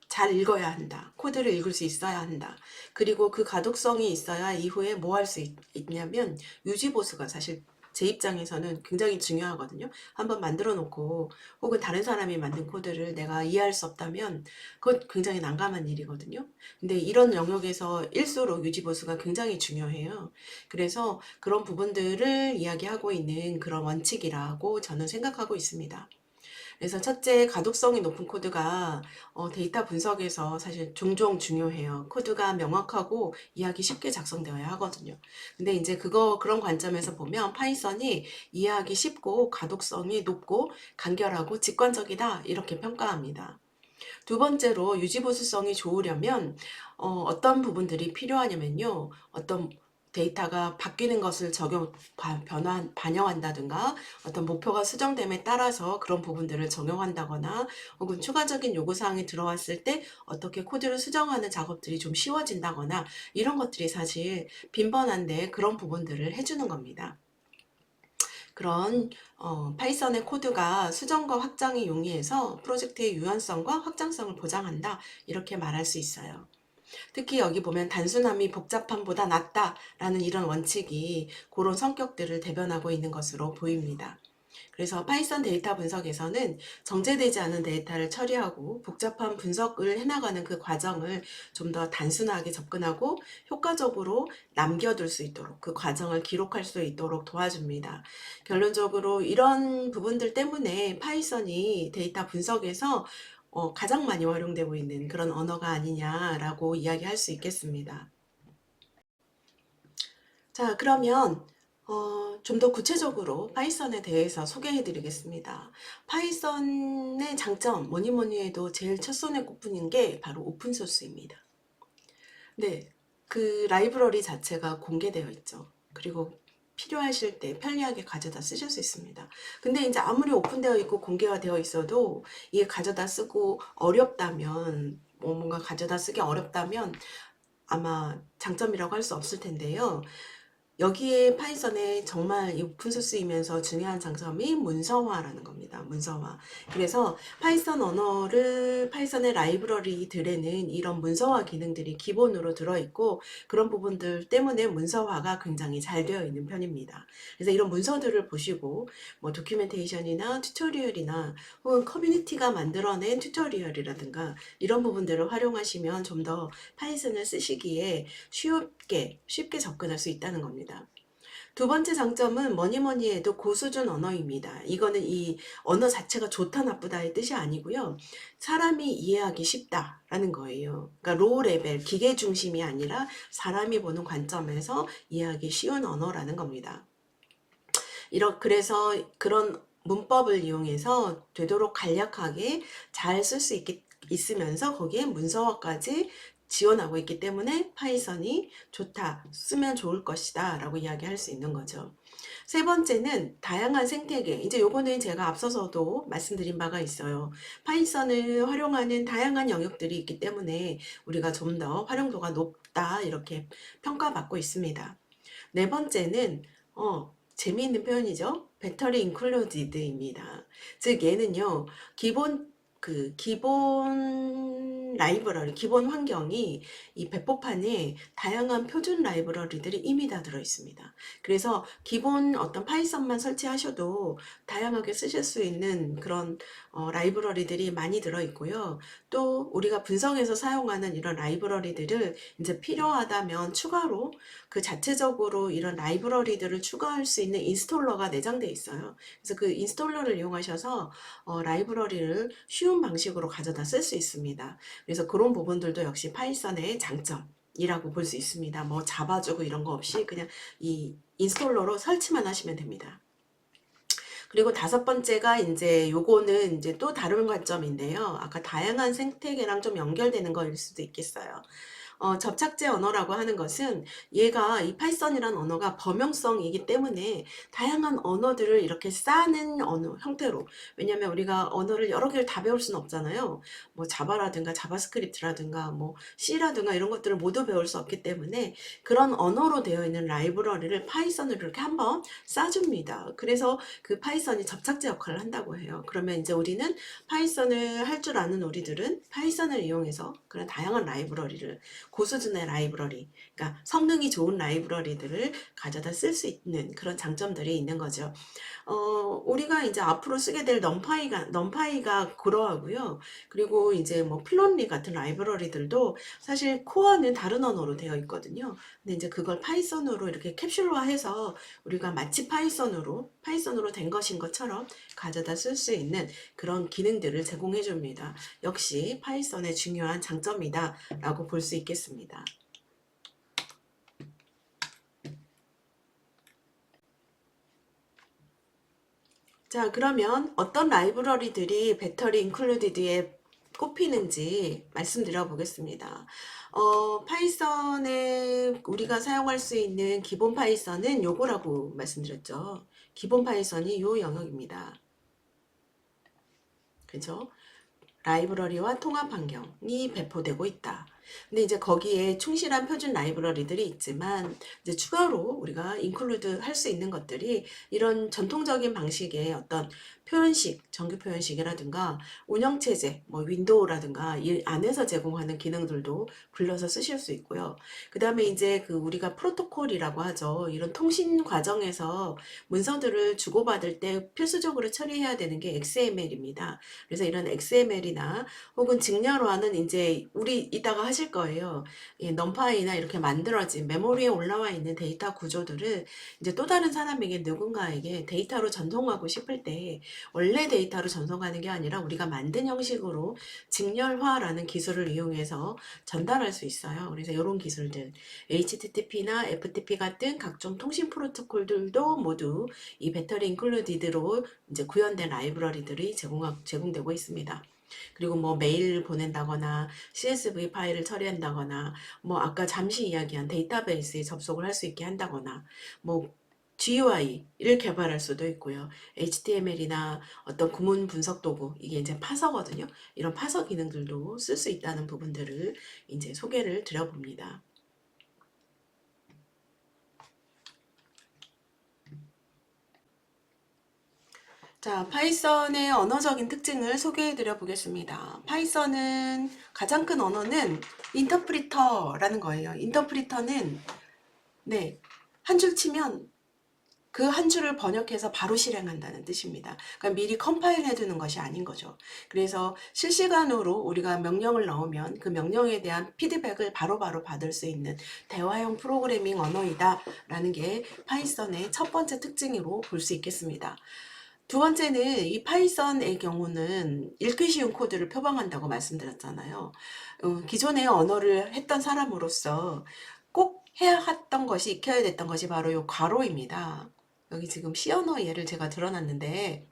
Speaker 1: 잘 읽어야 한다. 코드를 읽을 수 있어야 한다. 그리고 그 가독성이 있어야 이후에 뭐 할 수 있냐면 유지보수가 사실 제 입장에서는 굉장히 중요하거든요. 한번 만들어 놓고 혹은 다른 사람이 만든 코드를 내가 이해할 수 없다면 그건 굉장히 난감한 일이거든요. 근데 이런 영역에서 일수록 유지보수가 굉장히 중요해요. 그래서 그런 부분들을 이야기하고 있는 그런 원칙이라고 저는 생각하고 있습니다. 그래서 첫째, 가독성이 높은 코드가 데이터 분석에서 사실 종종 중요해요. 코드가 명확하고 이해하기 쉽게 작성되어야 하거든요. 근데 이제 그런 관점에서 보면 파이썬이 이해하기 쉽고 가독성이 높고 간결하고 직관적이다 이렇게 평가합니다. 두 번째로 유지보수성이 좋으려면 어떤 부분들이 필요하냐면요. 어떤 데이터가 바뀌는 것을 반영한다든가 어떤 목표가 수정됨에 따라서 그런 부분들을 적용한다거나 혹은 추가적인 요구사항이 들어왔을 때 어떻게 코드를 수정하는 작업들이 좀 쉬워진다거나 이런 것들이 사실 빈번한데 그런 부분들을 해주는 겁니다. 그런 파이썬의 코드가 수정과 확장이 용이해서 프로젝트의 유연성과 확장성을 보장한다 이렇게 말할 수 있어요. 특히 여기 보면 단순함이 복잡함보다 낫다라는 이런 원칙이 그런 성격들을 대변하고 있는 것으로 보입니다. 그래서 파이썬 데이터 분석에서는 정제되지 않은 데이터를 처리하고 복잡한 분석을 해나가는 그 과정을 좀 더 단순하게 접근하고 효과적으로 남겨둘 수 있도록 그 과정을 기록할 수 있도록 도와줍니다. 결론적으로 이런 부분들 때문에 파이썬이 데이터 분석에서 가장 많이 활용되고 있는 그런 언어가 아니냐라고 이야기할 수 있겠습니다. 자, 그러면 좀 더 구체적으로 파이썬에 대해서 소개해 드리겠습니다. 파이썬의 장점, 뭐니 뭐니 해도 제일 첫손에 꼽히는 게 바로 오픈소스입니다. 네, 그 라이브러리 자체가 공개되어 있죠. 그리고 필요하실 때 편리하게 가져다 쓰실 수 있습니다. 근데 이제 아무리 오픈되어 있고 공개가 되어 있어도 이게 가져다 쓰고 어렵다면, 뭔가 가져다 쓰기 어렵다면 아마 장점이라고 할 수 없을 텐데요. 여기에 파이썬에 정말 이 오픈소스이면서 중요한 장점이 문서화라는 겁니다. 문서화. 그래서 파이썬의 라이브러리들에는 이런 문서화 기능들이 기본으로 들어있고 그런 부분들 때문에 문서화가 굉장히 잘 되어 있는 편입니다. 그래서 이런 문서들을 보시고 뭐 도큐멘테이션이나 튜토리얼이나 혹은 커뮤니티가 만들어낸 튜토리얼이라든가 이런 부분들을 활용하시면 좀 더 파이썬을 쓰시기에 쉽게 접근할 수 있다는 겁니다. 두 번째 장점은 뭐니 뭐니 해도 고수준 언어입니다. 이거는 이 언어 자체가 좋다 나쁘다의 뜻이 아니고요. 사람이 이해하기 쉽다라는 거예요. 그러니까 로우 레벨, 기계 중심이 아니라 사람이 보는 관점에서 이해하기 쉬운 언어라는 겁니다. 그래서 그런 문법을 이용해서 되도록 간략하게 잘 쓸 수 있으면서 거기에 문서화까지 지원하고 있기 때문에 파이썬이 좋다, 쓰면 좋을 것이다 라고 이야기할 수 있는 거죠. 세 번째는 다양한 생태계. 이제 요거는 제가 앞서서도 말씀드린 바가 있어요. 파이썬을 활용하는 다양한 영역들이 있기 때문에 우리가 좀 더 활용도가 높다 이렇게 평가받고 있습니다. 네 번째는 재미있는 표현이죠. 배터리 인클루디드입니다. 즉 얘는요. 기본 라이브러리, 기본 환경이 이 배포판에 다양한 표준 라이브러리들이 이미 다 들어 있습니다. 그래서 기본 어떤 파이썬만 설치하셔도 다양하게 쓰실 수 있는 그런 라이브러리들이 많이 들어있고요. 또 우리가 분석해서 사용하는 이런 라이브러리들을 이제 필요하다면 추가로 그 자체적으로 이런 라이브러리들을 추가할 수 있는 인스톨러가 내장되어 있어요. 그래서 그 인스톨러를 이용하셔서 라이브러리를 쉬운 방식으로 가져다 쓸 수 있습니다. 그래서 그런 부분들도 역시 파이썬의 장점이라고 볼 수 있습니다. 뭐 잡아주고 이런 거 없이 그냥 이 인스톨러로 설치만 하시면 됩니다. 그리고 다섯 번째가 이제 요거는 이제 또 다른 관점인데요. 아까 다양한 생태계랑 좀 연결되는 거일 수도 있겠어요. 접착제 언어라고 하는 것은 얘가 이 파이썬이라는 언어가 범용성이기 때문에 다양한 언어들을 이렇게 쌓는 언어 형태로, 왜냐하면 우리가 언어를 여러 개를 다 배울 수는 없잖아요. 뭐 자바라든가 자바스크립트라든가 뭐 C라든가 이런 것들을 모두 배울 수 없기 때문에 그런 언어로 되어 있는 라이브러리를 파이썬으로 이렇게 한번 쌓줍니다. 그래서 그 파이썬이 접착제 역할을 한다고 해요. 그러면 이제 우리는 파이썬을 할 줄 아는 우리들은 파이썬을 이용해서 그런 다양한 라이브러리를, 고수준의 라이브러리, 그러니까 성능이 좋은 라이브러리들을 가져다 쓸 수 있는 그런 장점들이 있는 거죠. 우리가 이제 앞으로 쓰게 될 넘파이가 그러하고요. 그리고 이제 뭐 플론리 같은 라이브러리들도 사실 코어는 다른 언어로 되어 있거든요. 근데 이제 그걸 파이썬으로 이렇게 캡슐화해서 우리가 마치 파이썬으로 된 것인 것처럼 가져다 쓸 수 있는 그런 기능들을 제공해 줍니다. 역시 파이썬의 중요한 장점이다라고 볼 수 있겠습니다. 자, 그러면 어떤 라이브러리들이 배터리 인클루디드에 꼽히는지 말씀드려 보겠습니다. 파이썬에 우리가 사용할 수 있는 기본 파이썬은 요거라고 말씀드렸죠. 기본 파이썬이 요 영역입니다. 그죠? 라이브러리와 통합 환경이 배포되고 있다. 근데 이제 거기에 충실한 표준 라이브러리들이 있지만 이제 추가로 우리가 인클루드 할 수 있는 것들이 이런 전통적인 방식의 어떤 표현식, 정규 표현식이라든가 운영체제, 뭐 윈도우라든가 이 안에서 제공하는 기능들도 불러서 쓰실 수 있고요. 그 다음에 이제 그 우리가 프로토콜이라고 하죠. 이런 통신 과정에서 문서들을 주고받을 때 필수적으로 처리해야 되는 게 XML입니다. 그래서 이런 XML이나 혹은 직렬화는 이제 우리 이따가 하실 거예요. 이 넘파이나 이렇게 만들어진 메모리에 올라와 있는 데이터 구조들을 이제 또 다른 사람에게 누군가에게 데이터로 전송하고 싶을 때 원래 데이터로 전송하는 게 아니라 우리가 만든 형식으로 직렬화라는 기술을 이용해서 전달할 수 있어요. 그래서 이런 기술들 HTTP나 FTP 같은 각종 통신 프로토콜들도 모두 이 배터리 인클루디드로 이제 구현된 라이브러리들이 제공되고 있습니다. 그리고 뭐 메일 보낸다거나 CSV 파일을 처리한다거나 뭐 아까 잠시 이야기한 데이터베이스에 접속을 할 수 있게 한다거나 뭐 GUI를 개발할 수도 있고요. HTML이나 어떤 구문 분석 도구, 이게 이제 파서거든요. 이런 파서 기능들도 쓸 수 있다는 부분들을 이제 소개를 드려봅니다. 자, 파이썬의 언어적인 특징을 소개해 드려 보겠습니다. 파이썬은 가장 큰 언어는 인터프리터라는 거예요. 인터프리터는 네, 한 줄 치면 그 한 줄을 번역해서 바로 실행한다는 뜻입니다. 그러니까 미리 컴파일 해두는 것이 아닌 거죠. 그래서 실시간으로 우리가 명령을 넣으면 그 명령에 대한 피드백을 바로바로 받을 수 있는 대화형 프로그래밍 언어이다라는 게 파이썬의 첫 번째 특징으로 볼 수 있겠습니다. 두 번째는 이 파이썬의 경우는 읽기 쉬운 코드를 표방한다고 말씀드렸잖아요. 기존의 언어를 했던 사람으로서 꼭 해야 했던 것이, 익혀야 됐던 것이 바로 이 괄호입니다. 여기 지금 C 언어 예를 제가 들어놨는데,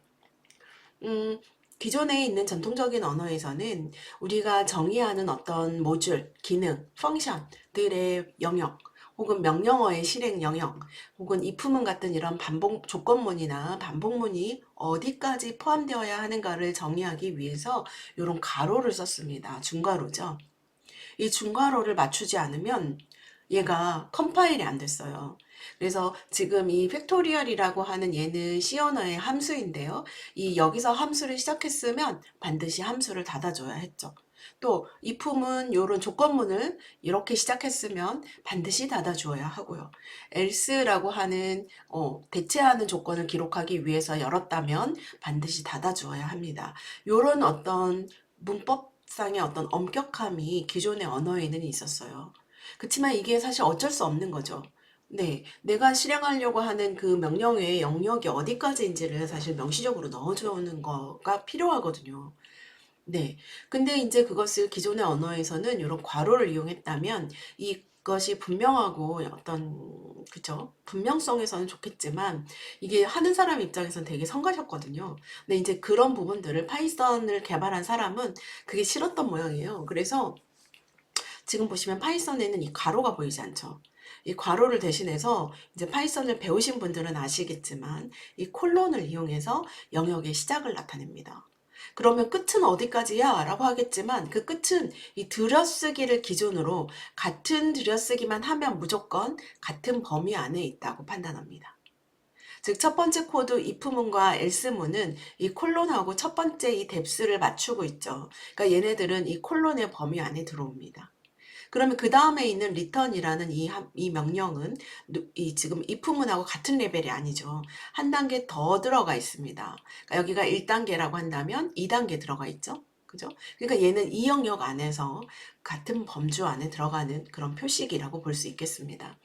Speaker 1: 기존에 있는 전통적인 언어에서는 우리가 정의하는 어떤 모듈, 기능, 펑션들의 영역, 혹은 명령어의 실행 영역, 혹은 if문 같은 이런 반복 조건문이나 반복문이 어디까지 포함되어야 하는가를 정의하기 위해서 이런 가로를 썼습니다. 중괄호죠. 이 중괄호를 맞추지 않으면 얘가 컴파일이 안 됐어요. 그래서 지금 이 팩토리얼이라고 하는 얘는 C 언어의 함수인데요. 이 여기서 함수를 시작했으면 반드시 함수를 닫아줘야 했죠. 또 if은 이런 조건문을 이렇게 시작했으면 반드시 닫아주어야 하고요. else라고 하는 대체하는 조건을 기록하기 위해서 열었다면 반드시 닫아주어야 합니다. 이런 어떤 문법상의 어떤 엄격함이 기존의 언어에는 있었어요. 그렇지만 이게 사실 어쩔 수 없는 거죠. 네, 내가 실행하려고 하는 그 명령의 영역이 어디까지인지를 사실 명시적으로 넣어주는 거가 필요하거든요. 네. 근데 이제 그것을 기존의 언어에서는 이런 괄호를 이용했다면 이것이 분명하고 어떤, 그쵸? 분명성에서는 좋겠지만 이게 하는 사람 입장에서는 되게 성가셨거든요. 근데 이제 그런 부분들을 파이썬을 개발한 사람은 그게 싫었던 모양이에요. 그래서 지금 보시면 파이썬에는 이 괄호가 보이지 않죠. 이 괄호를 대신해서 이제 파이썬을 배우신 분들은 아시겠지만 이 콜론을 이용해서 영역의 시작을 나타냅니다. 그러면 끝은 어디까지야? 라고 하겠지만 그 끝은 이 들여쓰기를 기준으로 같은 들여쓰기만 하면 무조건 같은 범위 안에 있다고 판단합니다. 즉, 첫 번째 코드 if문과 else문은 이 콜론하고 첫 번째 이 deps를 맞추고 있죠. 그러니까 얘네들은 이 콜론의 범위 안에 들어옵니다. 그러면 그 다음에 있는 return이라는 이 명령은 이 지금 if문하고 같은 레벨이 아니죠. 한 단계 더 들어가 있습니다. 그러니까 여기가 1단계라고 한다면 2단계 들어가 있죠. 그죠? 그러니까 얘는 이 영역 안에서 같은 범주 안에 들어가는 그런 표식이라고 볼 수 있겠습니다.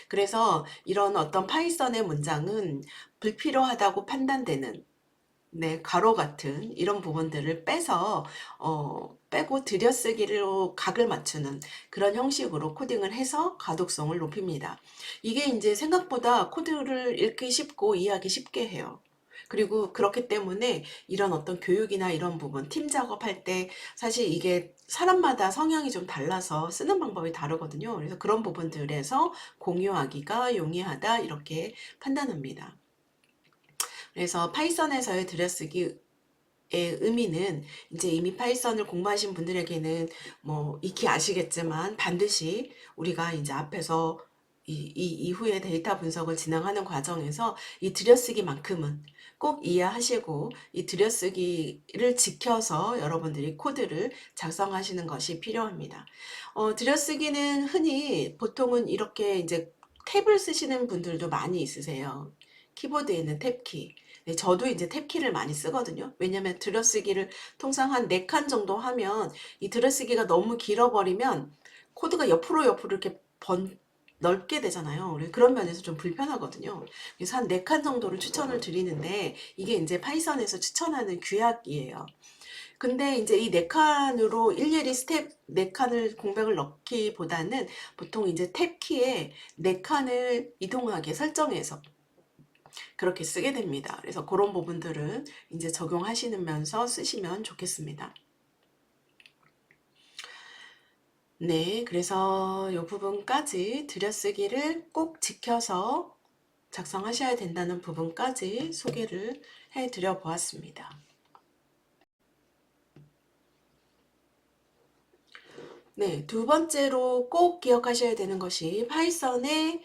Speaker 1: 그래서 이런 어떤 파이썬의 문장은 불필요하다고 판단되는 네, 가로 같은 이런 부분들을 빼고 들여쓰기로 각을 맞추는 그런 형식으로 코딩을 해서 가독성을 높입니다. 이게 이제 생각보다 코드를 읽기 쉽고 이해하기 쉽게 해요. 그리고 그렇기 때문에 이런 어떤 교육이나 이런 부분, 팀 작업할 때 사실 이게 사람마다 성향이 좀 달라서 쓰는 방법이 다르거든요. 그래서 그런 부분들에서 공유하기가 용이하다 이렇게 판단합니다. 그래서 파이썬에서의 들여쓰기의 의미는 이제 이미 파이썬을 공부하신 분들에게는 뭐 익히 아시겠지만 반드시 우리가 이제 앞에서 이 이후에 데이터 분석을 진행하는 과정에서 이 들여쓰기만큼은 꼭 이해하시고 이 들여쓰기를 지켜서 여러분들이 코드를 작성하시는 것이 필요합니다. 들여쓰기는 흔히 보통은 이렇게 이제 탭을 쓰시는 분들도 많이 있으세요. 키보드에 있는 탭키. 네, 저도 이제 탭키를 많이 쓰거든요. 왜냐면 들여쓰기를 통상 한 4칸 정도 하면 이 들여쓰기가 너무 길어버리면 코드가 옆으로 이렇게 넓게 되잖아요. 그런 면에서 좀 불편하거든요. 그래서 한 4칸 정도를 추천을 드리는데 이게 이제 파이썬에서 추천하는 규약이에요. 근데 이제 이 4칸으로 일일이 스텝 4칸을 공백을 넣기보다는 보통 이제 탭키에 4칸을 이동하게 설정해서 그렇게 쓰게 됩니다. 그래서 그런 부분들은 이제 적용하시면서 쓰시면 좋겠습니다. 네, 그래서 이 부분까지 들여쓰기를 꼭 지켜서 작성하셔야 된다는 부분까지 소개를 해드려 보았습니다. 네, 두 번째로 꼭 기억하셔야 되는 것이 파이썬의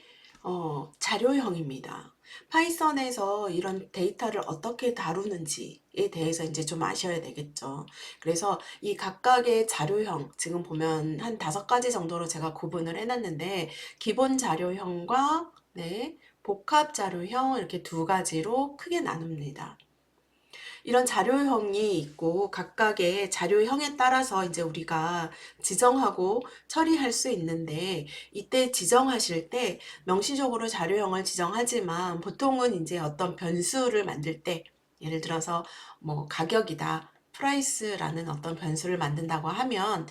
Speaker 1: 자료형입니다. 파이썬에서 이런 데이터를 어떻게 다루는지에 대해서 이제 좀 아셔야 되겠죠. 그래서 이 각각의 자료형, 지금 보면 한 5가지 정도로 제가 구분을 해놨는데, 기본 자료형과 네, 복합 자료형 이렇게 2가지로 크게 나눕니다. 이런 자료형이 있고 각각의 자료형에 따라서 이제 우리가 지정하고 처리할 수 있는데 이때 지정하실 때 명시적으로 자료형을 지정하지만 보통은 이제 어떤 변수를 만들 때 예를 들어서 뭐 가격이다, 프라이스라는 어떤 변수를 만든다고 하면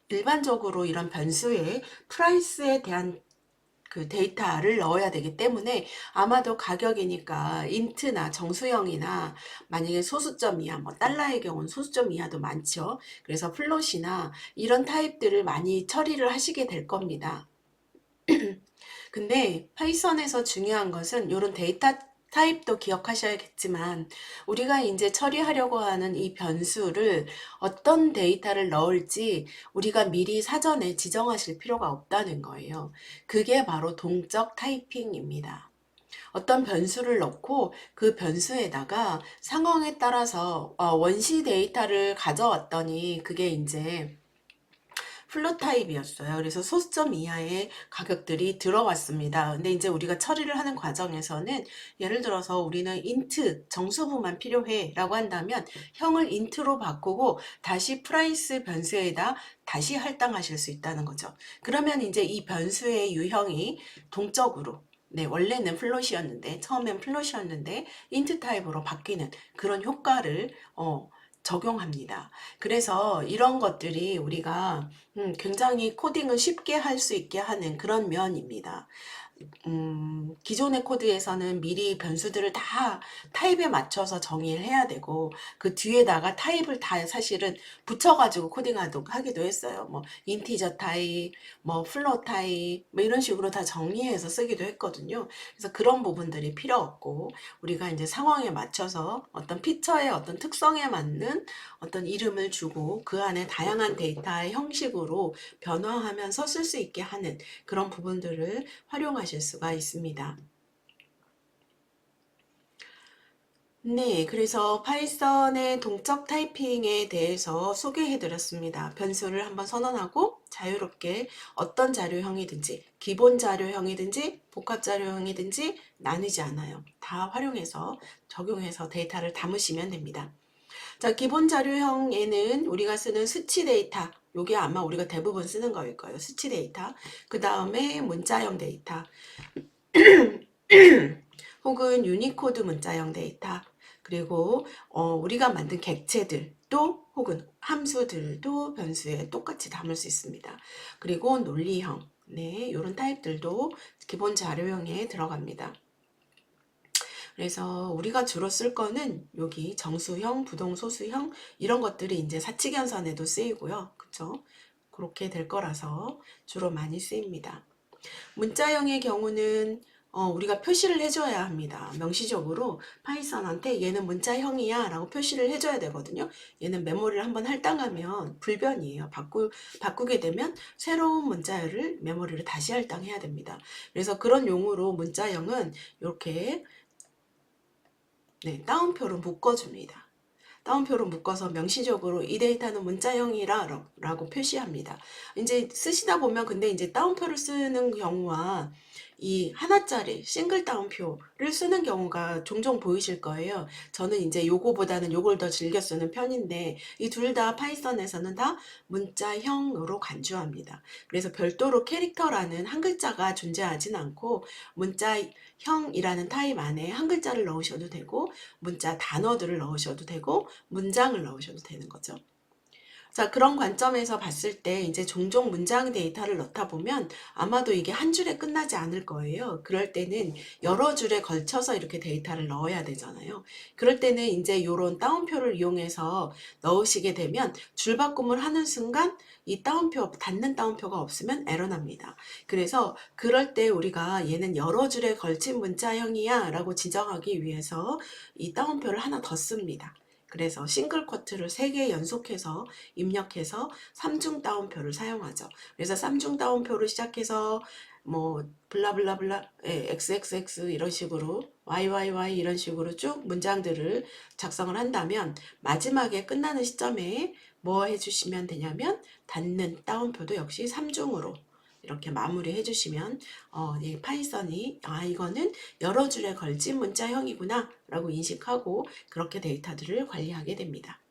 Speaker 1: 일반적으로 이런 변수에 프라이스에 대한 그 데이터를 넣어야 되기 때문에 아마도 가격이니까 인트나 정수형이나 만약에 소수점 이하, 뭐 달러의 경우는 소수점 이하도 많죠. 그래서 플롯이나 이런 타입들을 많이 처리를 하시게 될 겁니다. 근데 파이썬에서 중요한 것은 이런 데이터 타입도 기억하셔야겠지만 우리가 이제 처리하려고 하는 이 변수를 어떤 데이터를 넣을지 우리가 미리 사전에 지정하실 필요가 없다는 거예요. 그게 바로 동적 타이핑입니다. 어떤 변수를 넣고 그 변수에다가 상황에 따라서 원시 데이터를 가져왔더니 그게 이제 플롯 타입이었어요. 그래서 소수점 이하의 가격들이 들어왔습니다. 근데 이제 우리가 처리를 하는 과정에서는 예를 들어서 우리는 인트 정수부만 필요해 라고 한다면 형을 인트로 바꾸고 다시 프라이스 변수에다 다시 할당하실 수 있다는 거죠. 그러면 이제 이 변수의 유형이 동적으로 원래는 플롯이었는데 처음엔 플롯이었는데 인트 타입으로 바뀌는 그런 효과를 적용합니다. 그래서 이런 것들이 우리가 굉장히 코딩을 쉽게 할 수 있게 하는 그런 면입니다. 기존의 코드에서는 미리 변수들을 다 타입에 맞춰서 정의를 해야 되고 그 뒤에다가 타입을 다 사실은 붙여가지고 하기도 했어요. 뭐 인티저 타입, 뭐 플롯 타입, 뭐 이런 식으로 다 정리해서 쓰기도 했거든요. 그래서 그런 부분들이 필요 없고 우리가 이제 상황에 맞춰서 어떤 피처의 어떤 특성에 맞는 어떤 이름을 주고 그 안에 다양한 데이터의 형식으로 변화하면서 쓸 수 있게 하는 그런 부분들을 활용하실 수가 있습니다. 네, 그래서 파이썬의 동적 타이핑에 대해서 소개해 드렸습니다. 변수를 한번 선언하고 자유롭게 어떤 자료형이든지 기본 자료형이든지 복합 자료형이든지 나누지 않아요. 다 활용해서 적용해서 데이터를 담으시면 됩니다. 자, 기본 자료형에는 우리가 쓰는 수치 데이터, 요게 아마 우리가 대부분 쓰는 거일 거예요. 수치 데이터. 그 다음에 문자형 데이터, 혹은 유니코드 문자형 데이터, 그리고 우리가 만든 객체들도 혹은 함수들도 변수에 똑같이 담을 수 있습니다. 그리고 논리형, 이런 타입들도 기본 자료형에 들어갑니다. 그래서 우리가 주로 쓸 거는 여기 정수형, 부동소수형 이런 것들이 이제 사칙연산에도 쓰이고요. 그쵸? 그렇게 될 거라서 주로 많이 쓰입니다. 문자형의 경우는 우리가 표시를 해줘야 합니다. 명시적으로 파이썬한테 얘는 문자형이야 라고 표시를 해줘야 되거든요. 얘는 메모리를 한번 할당하면 불변이에요. 바꾸게 되면 새로운 문자열을 메모리를 다시 할당해야 됩니다. 그래서 그런 용으로 문자형은 이렇게 따옴표로 묶어줍니다. 따옴표로 묶어서 명시적으로 이 데이터는 문자형이라 라고 표시합니다. 이제 쓰시다 보면 근데 이제 따옴표를 쓰는 경우와 이 하나짜리 싱글 따옴표를 쓰는 경우가 종종 보이실 거예요. 저는 이제 요거보다는 요걸 더 즐겨 쓰는 편인데 이 둘 다 파이썬에서는 다 문자형으로 간주합니다. 그래서 별도로 캐릭터라는 한 글자가 존재하진 않고 문자형이라는 타입 안에 한 글자를 넣으셔도 되고 문자 단어들을 넣으셔도 되고 문장을 넣으셔도 되는 거죠. 자, 그런 관점에서 봤을 때 이제 종종 문장 데이터를 넣다 보면 아마도 이게 한 줄에 끝나지 않을 거예요. 그럴 때는 여러 줄에 걸쳐서 이렇게 데이터를 넣어야 되잖아요. 그럴 때는 이제 이런 따옴표를 이용해서 넣으시게 되면 줄바꿈을 하는 순간 이 닫는 따옴표가 없으면 에러 납니다. 그래서 그럴 때 우리가 얘는 여러 줄에 걸친 문자형이야 라고 지정하기 위해서 이 따옴표를 하나 더 씁니다. 그래서 싱글 쿼트를 3개 연속해서 입력해서 3중 따옴표를 사용하죠. 그래서 3중 따옴표를 시작해서 뭐 블라블라블라 xxx 이런 식으로 yyyy 이런 식으로 쭉 문장들을 작성을 한다면 마지막에 끝나는 시점에 뭐 해주시면 되냐면 닫는 따옴표도 역시 3중으로 이렇게 마무리해 주시면 이 파이썬이 이거는 여러 줄에 걸친 문자형이구나 라고 인식하고 그렇게 데이터들을 관리하게 됩니다.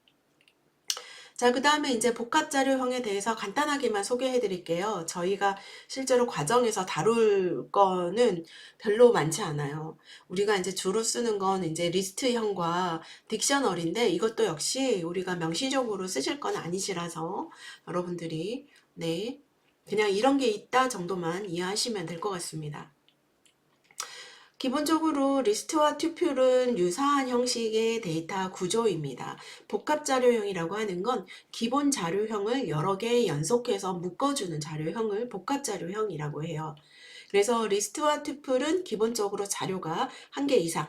Speaker 1: 자, 그 다음에 이제 복합자료형에 대해서 간단하게만 소개해 드릴게요. 저희가 실제로 과정에서 다룰 거는 별로 많지 않아요. 우리가 이제 주로 쓰는 건 이제 리스트형과 딕셔너리인데 이것도 역시 우리가 명시적으로 쓰실 건 아니시라서 여러분들이 그냥 이런 게 있다 정도만 이해하시면 될 것 같습니다. 기본적으로 리스트와 튜플은 유사한 형식의 데이터 구조입니다. 복합자료형이라고 하는 건 기본 자료형을 여러 개 연속해서 묶어주는 자료형을 복합자료형이라고 해요. 그래서 리스트와 튜플은 기본적으로 자료가 한 개 이상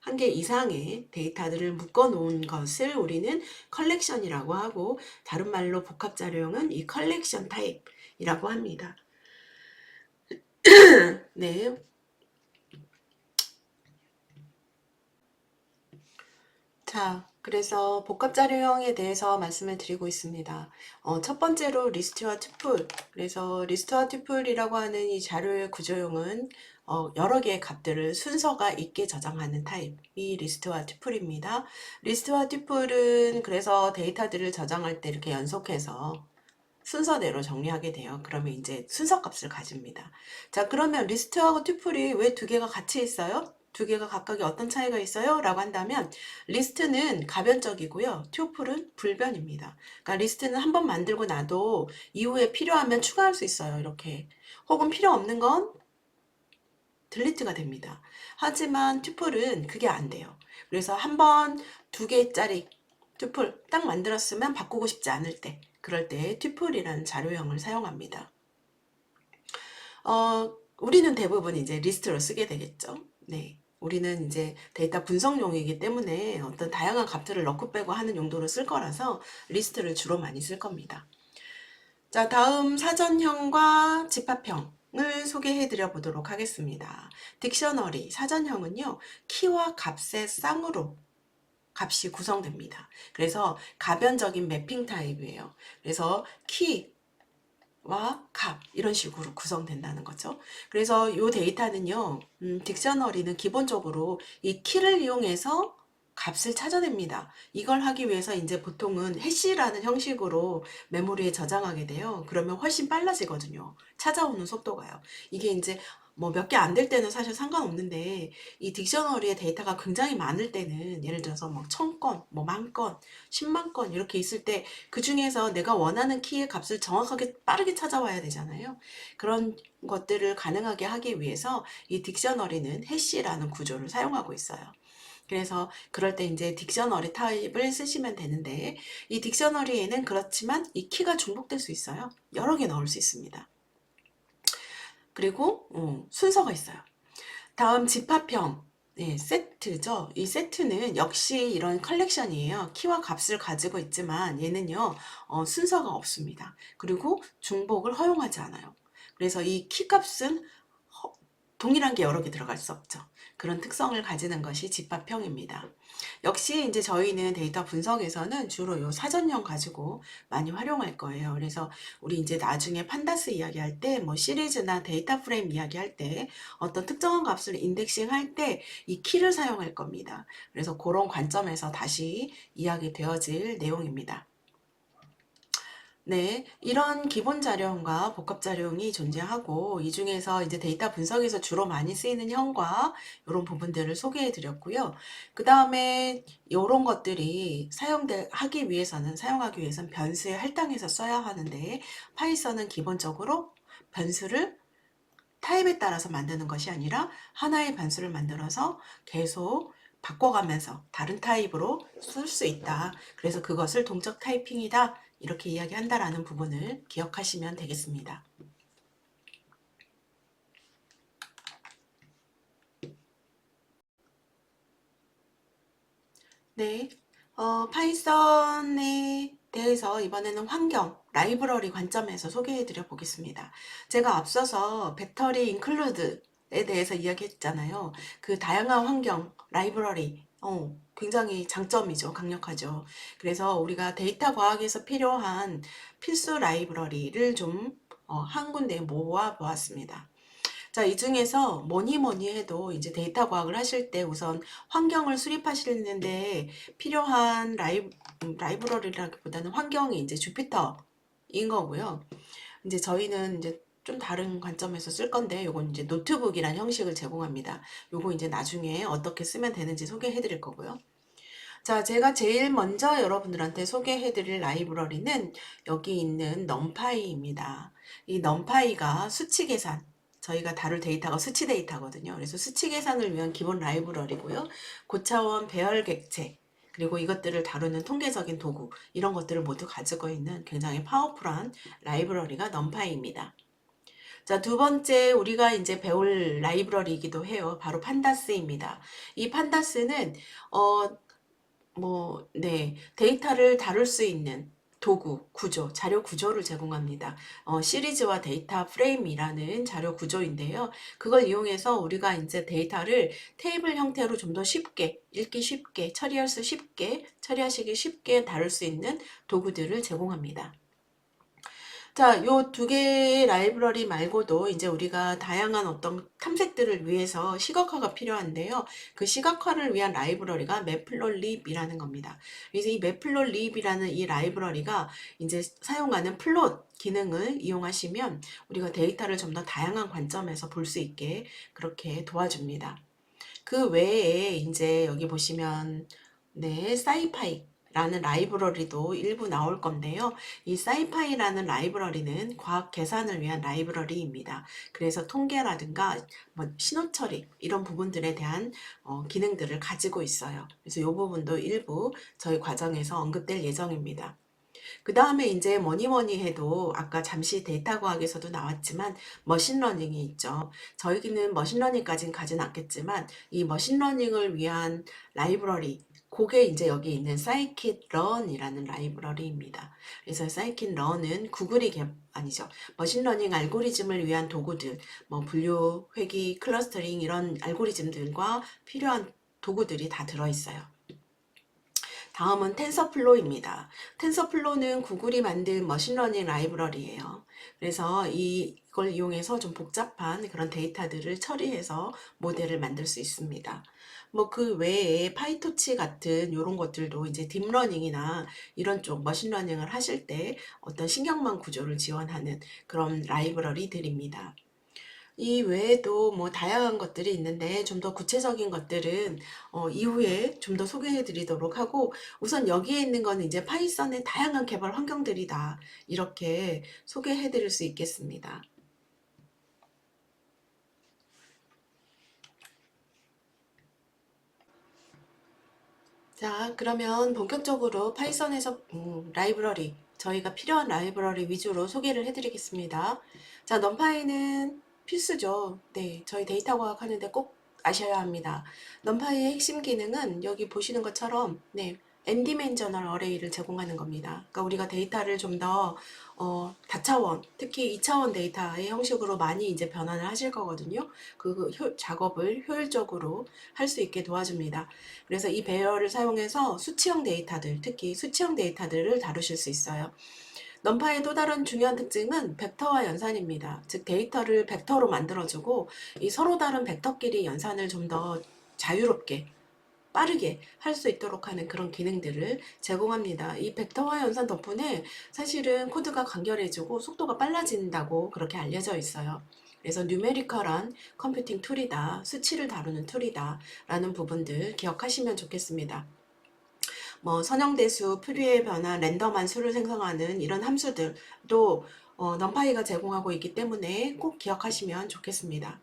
Speaker 1: 한 개 이상의 데이터들을 묶어 놓은 것을 우리는 컬렉션이라고 하고, 다른 말로 복합 자료형은 이 컬렉션 타입이라고 합니다. 네. 자, 그래서 복합 자료형에 대해서 말씀을 드리고 있습니다. 첫 번째로 리스트와 튜플. 그래서 리스트와 튜플이라고 하는 이 자료의 구조형은 여러 개의 값들을 순서가 있게 저장하는 타입이 리스트와 튜플입니다. 리스트와 튜플은 그래서 데이터들을 저장할 때 이렇게 연속해서 순서대로 정리하게 돼요. 그러면 이제 순서 값을 가집니다. 자, 그러면 리스트하고 튜플이 왜 두 개가 같이 있어요? 두 개가 각각이 어떤 차이가 있어요? 라고 한다면, 리스트는 가변적이고요. 튜플은 불변입니다. 그러니까 리스트는 한번 만들고 나도 이후에 필요하면 추가할 수 있어요. 이렇게. 혹은 필요 없는 건 딜리트가 됩니다. 하지만 튜플은 그게 안 돼요. 그래서 한번 두 개짜리 튜플 딱 만들었으면 바꾸고 싶지 않을 때, 그럴 때 튜플이라는 자료형을 사용합니다. 우리는 대부분 이제 리스트로 쓰게 되겠죠. 네. 우리는 이제 데이터 분석용이기 때문에 어떤 다양한 값들을 넣고 빼고 하는 용도로 쓸 거라서 리스트를 주로 많이 쓸 겁니다. 자, 다음 사전형과 집합형을 소개해 드려 보도록 하겠습니다. 딕셔너리, 사전형은요, 키와 값의 쌍으로 값이 구성됩니다. 그래서 가변적인 매핑 타입이에요. 그래서 키와 값 이런 식으로 구성된다는 거죠. 그래서 이 데이터는요, 딕셔너리는 기본적으로 이 키를 이용해서 값을 찾아냅니다. 이걸 하기 위해서 이제 보통은 해시라는 형식으로 메모리에 저장하게 돼요. 그러면 훨씬 빨라지거든요. 찾아오는 속도가요. 이게 이제 뭐 몇 개 안 될 때는 사실 상관없는데, 이 딕셔너리의 데이터가 굉장히 많을 때는, 예를 들어서 뭐 1000건, 뭐 10,000건, 10만 건 이렇게 있을 때 그 중에서 내가 원하는 키의 값을 정확하게 빠르게 찾아와야 되잖아요. 그런 것들을 가능하게 하기 위해서 이 딕셔너리는 해시라는 구조를 사용하고 있어요. 그래서 그럴 때 이제 딕셔너리 타입을 쓰시면 되는데, 이 딕셔너리에는 그렇지만 이 키가 중복될 수 있어요. 여러 개 넣을 수 있습니다. 그리고 순서가 있어요. 다음 집합형. 네, 세트죠. 이 세트는 역시 이런 컬렉션이에요. 키와 값을 가지고 있지만 얘는요, 순서가 없습니다. 그리고 중복을 허용하지 않아요. 그래서 이 키 값은 동일한 게 여러 개 들어갈 수 없죠. 그런 특성을 가지는 것이 집합형입니다. 역시 이제 저희는 데이터 분석에서는 주로 요 사전형 가지고 많이 활용할 거예요. 그래서 우리 이제 나중에 판다스 이야기할 때, 뭐 시리즈나 데이터 프레임 이야기할 때, 어떤 특정한 값을 인덱싱 할 때 이 키를 사용할 겁니다. 그래서 그런 관점에서 다시 이야기 되어질 내용입니다. 네, 이런 기본 자료형과 복합 자료형이 존재하고, 이 중에서 이제 데이터 분석에서 주로 많이 쓰이는 형과 이런 부분들을 소개해 드렸고요. 그 다음에 이런 것들이 하기 위해서는, 사용하기 위해서는 변수에 할당해서 써야 하는데, 파이썬은 기본적으로 변수를 타입에 따라서 만드는 것이 아니라 하나의 변수를 만들어서 계속 바꿔가면서 다른 타입으로 쓸 수 있다. 그래서 그것을 동적 타이핑이다. 이렇게 이야기한다라는 부분을 기억하시면 되겠습니다. 네, 파이썬에 대해서 이번에는 환경, 라이브러리 관점에서 소개해 드려 보겠습니다. 제가 앞서서 배터리 인클루드에 대해서 이야기했잖아요. 그 다양한 환경, 라이브러리, 굉장히 장점이죠. 강력하죠. 그래서 우리가 데이터 과학에서 필요한 필수 라이브러리를 좀 한 군데에 모아 보았습니다. 자, 이 중에서 뭐니 뭐니 해도 이제 데이터 과학을 하실 때 우선 환경을 수립하시는데 필요한 라이브러리라기보다는 환경이 이제 주피터인 거고요. 이제 저희는 이제 좀 다른 관점에서 쓸 건데, 요건 이제 노트북이란 형식을 제공합니다. 요거 이제 나중에 어떻게 쓰면 되는지 소개해 드릴 거고요. 자, 제가 제일 먼저 여러분들한테 소개해 드릴 라이브러리는 여기 있는 넘파이입니다. 이 넘파이가 수치 계산, 저희가 다룰 데이터가 수치 데이터거든요. 그래서 수치 계산을 위한 기본 라이브러리고요. 고차원 배열 객체, 그리고 이것들을 다루는 통계적인 도구, 이런 것들을 모두 가지고 있는 굉장히 파워풀한 라이브러리가 넘파이입니다. 자, 두 번째 우리가 이제 배울 라이브러리이기도 해요. 바로 판다스입니다. 이 판다스는 데이터를 다룰 수 있는 도구, 구조, 자료 구조를 제공합니다. 시리즈와 데이터 프레임이라는 자료 구조인데요. 그걸 이용해서 우리가 이제 데이터를 테이블 형태로 좀 더 쉽게, 읽기 쉽게, 처리하시기 쉽게 다룰 수 있는 도구들을 제공합니다. 자, 요 두 개의 라이브러리 말고도 이제 우리가 다양한 어떤 탐색들을 위해서 시각화가 필요한데요. 그 시각화를 위한 라이브러리가 매플롯립이라는 겁니다. 그래서 이 매플롯립이라는 이 라이브러리가 이제 사용하는 플롯 기능을 이용하시면 우리가 데이터를 좀 더 다양한 관점에서 볼 수 있게 그렇게 도와줍니다. 그 외에 이제 여기 보시면 사이파이 라는 라이브러리도 일부 나올 건데요. 이 사이파이라는 라이브러리는 과학 계산을 위한 라이브러리입니다. 그래서 통계라든가 신호 처리 이런 부분들에 대한 기능들을 가지고 있어요. 그래서 이 부분도 일부 저희 과정에서 언급될 예정입니다. 그 다음에 이제 뭐니 해도 아까 잠시 데이터 과학에서도 나왔지만 머신러닝이 있죠. 저희는 머신러닝까지는 가진 않겠지만 이 머신러닝을 위한 라이브러리 그게 이제 여기 있는 scikit-learn이라는 라이브러리입니다. 그래서 scikit-learn은 아니죠. 머신러닝 알고리즘을 위한 도구들, 분류, 회귀, 클러스터링 이런 알고리즘들과 필요한 도구들이 다 들어있어요. 다음은 텐서플로우입니다. 텐서플로우는 구글이 만든 머신러닝 라이브러리예요. 그래서 이걸 이용해서 좀 복잡한 그런 데이터들을 처리해서 모델을 만들 수 있습니다. 그 외에 파이토치 같은 이런 것들도 이제 딥러닝이나 이런 쪽 머신러닝을 하실 때 어떤 신경망 구조를 지원하는 그런 라이브러리들입니다. 이 외에도 다양한 것들이 있는데 좀 더 구체적인 것들은 이후에 좀 더 소개해 드리도록 하고 우선 여기에 있는 거는 이제 파이썬의 다양한 개발 환경들이다. 이렇게 소개해 드릴 수 있겠습니다. 자, 그러면 본격적으로 파이썬에서 라이브러리, 저희가 필요한 라이브러리 위주로 소개를 해드리겠습니다. 자, 넘파이는 필수죠. 네, 저희 데이터 과학 하는데 꼭 아셔야 합니다. 넘파이의 핵심 기능은 여기 보시는 것처럼 n디멘저널 어레이를 제공하는 겁니다. 그러니까 우리가 데이터를 좀 더 다차원, 특히 2차원 데이터의 형식으로 많이 이제 변환을 하실 거거든요. 그 작업을 효율적으로 할 수 있게 도와줍니다. 그래서 이 배열을 사용해서 수치형 데이터들, 특히 수치형 데이터들을 다루실 수 있어요. 넘파의 또 다른 중요한 특징은 벡터와 연산입니다. 즉 데이터를 벡터로 만들어주고 이 서로 다른 벡터끼리 연산을 좀 더 자유롭게 빠르게 할 수 있도록 하는 그런 기능들을 제공합니다. 이 벡터화 연산 덕분에 사실은 코드가 간결해지고 속도가 빨라진다고 그렇게 알려져 있어요. 그래서 뉴메리컬한 컴퓨팅 툴이다, 수치를 다루는 툴이다 라는 부분들 기억하시면 좋겠습니다. 선형대수, 프리의 변화, 랜덤한 수를 생성하는 이런 함수들도 넘파이가 제공하고 있기 때문에 꼭 기억하시면 좋겠습니다.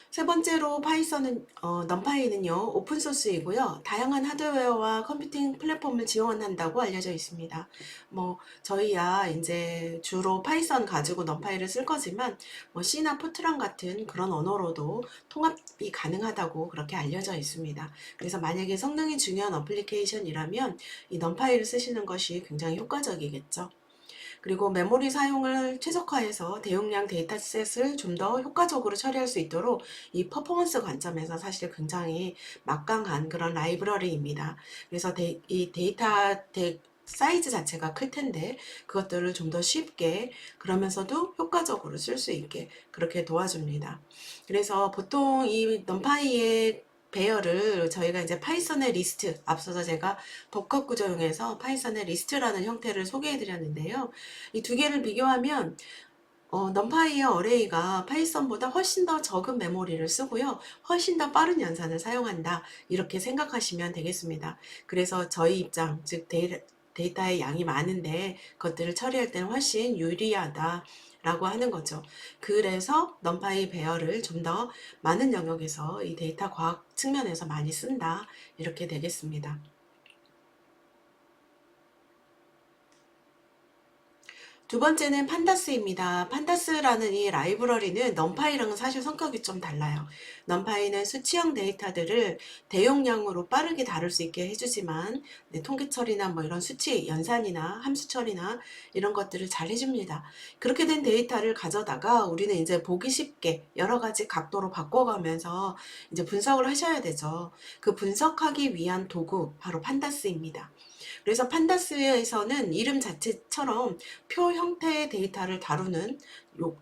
Speaker 1: 세 번째로 넘파이는요, 오픈소스이고요, 다양한 하드웨어와 컴퓨팅 플랫폼을 지원한다고 알려져 있습니다. 저희야 이제 주로 파이썬 가지고 넘파이를 쓸 거지만, C나 포트란 같은 그런 언어로도 통합이 가능하다고 그렇게 알려져 있습니다. 그래서 만약에 성능이 중요한 어플리케이션이라면 이 넘파이를 쓰시는 것이 굉장히 효과적이겠죠. 그리고 메모리 사용을 최적화해서 대용량 데이터셋을 좀 더 효과적으로 처리할 수 있도록 이 퍼포먼스 관점에서 사실 굉장히 막강한 그런 라이브러리입니다. 그래서 이 사이즈 자체가 클 텐데 그것들을 좀 더 쉽게 그러면서도 효과적으로 쓸 수 있게 그렇게 도와줍니다. 그래서 보통 이 넘파이의 배열을 저희가 이제 파이썬의 리스트, 앞서서 제가 복합 구조용에서 파이썬의 리스트라는 형태를 소개해 드렸는데요. 이 두 개를 비교하면 넘파이의 어레이가 파이썬보다 훨씬 더 적은 메모리를 쓰고요. 훨씬 더 빠른 연산을 사용한다. 이렇게 생각하시면 되겠습니다. 그래서 저희 입장, 즉 데이터의 양이 많은데 그것들을 처리할 때는 훨씬 유리하다. 라고 하는 거죠. 그래서 넘파이 배열을 좀 더 많은 영역에서 이 데이터 과학 측면에서 많이 쓴다. 이렇게 되겠습니다. 두 번째는 판다스입니다. 판다스라는 이 라이브러리는 넘파이랑은 사실 성격이 좀 달라요. 넘파이는 수치형 데이터들을 대용량으로 빠르게 다룰 수 있게 해주지만 네, 통계 처리나 뭐 이런 수치, 연산이나 함수 처리나 이런 것들을 잘 해줍니다. 그렇게 된 데이터를 가져다가 우리는 이제 보기 쉽게 여러 가지 각도로 바꿔가면서 이제 분석을 하셔야 되죠. 그 분석하기 위한 도구, 바로 판다스입니다. 그래서 판다스에서는 이름 자체처럼 표 형태의 데이터를 다루는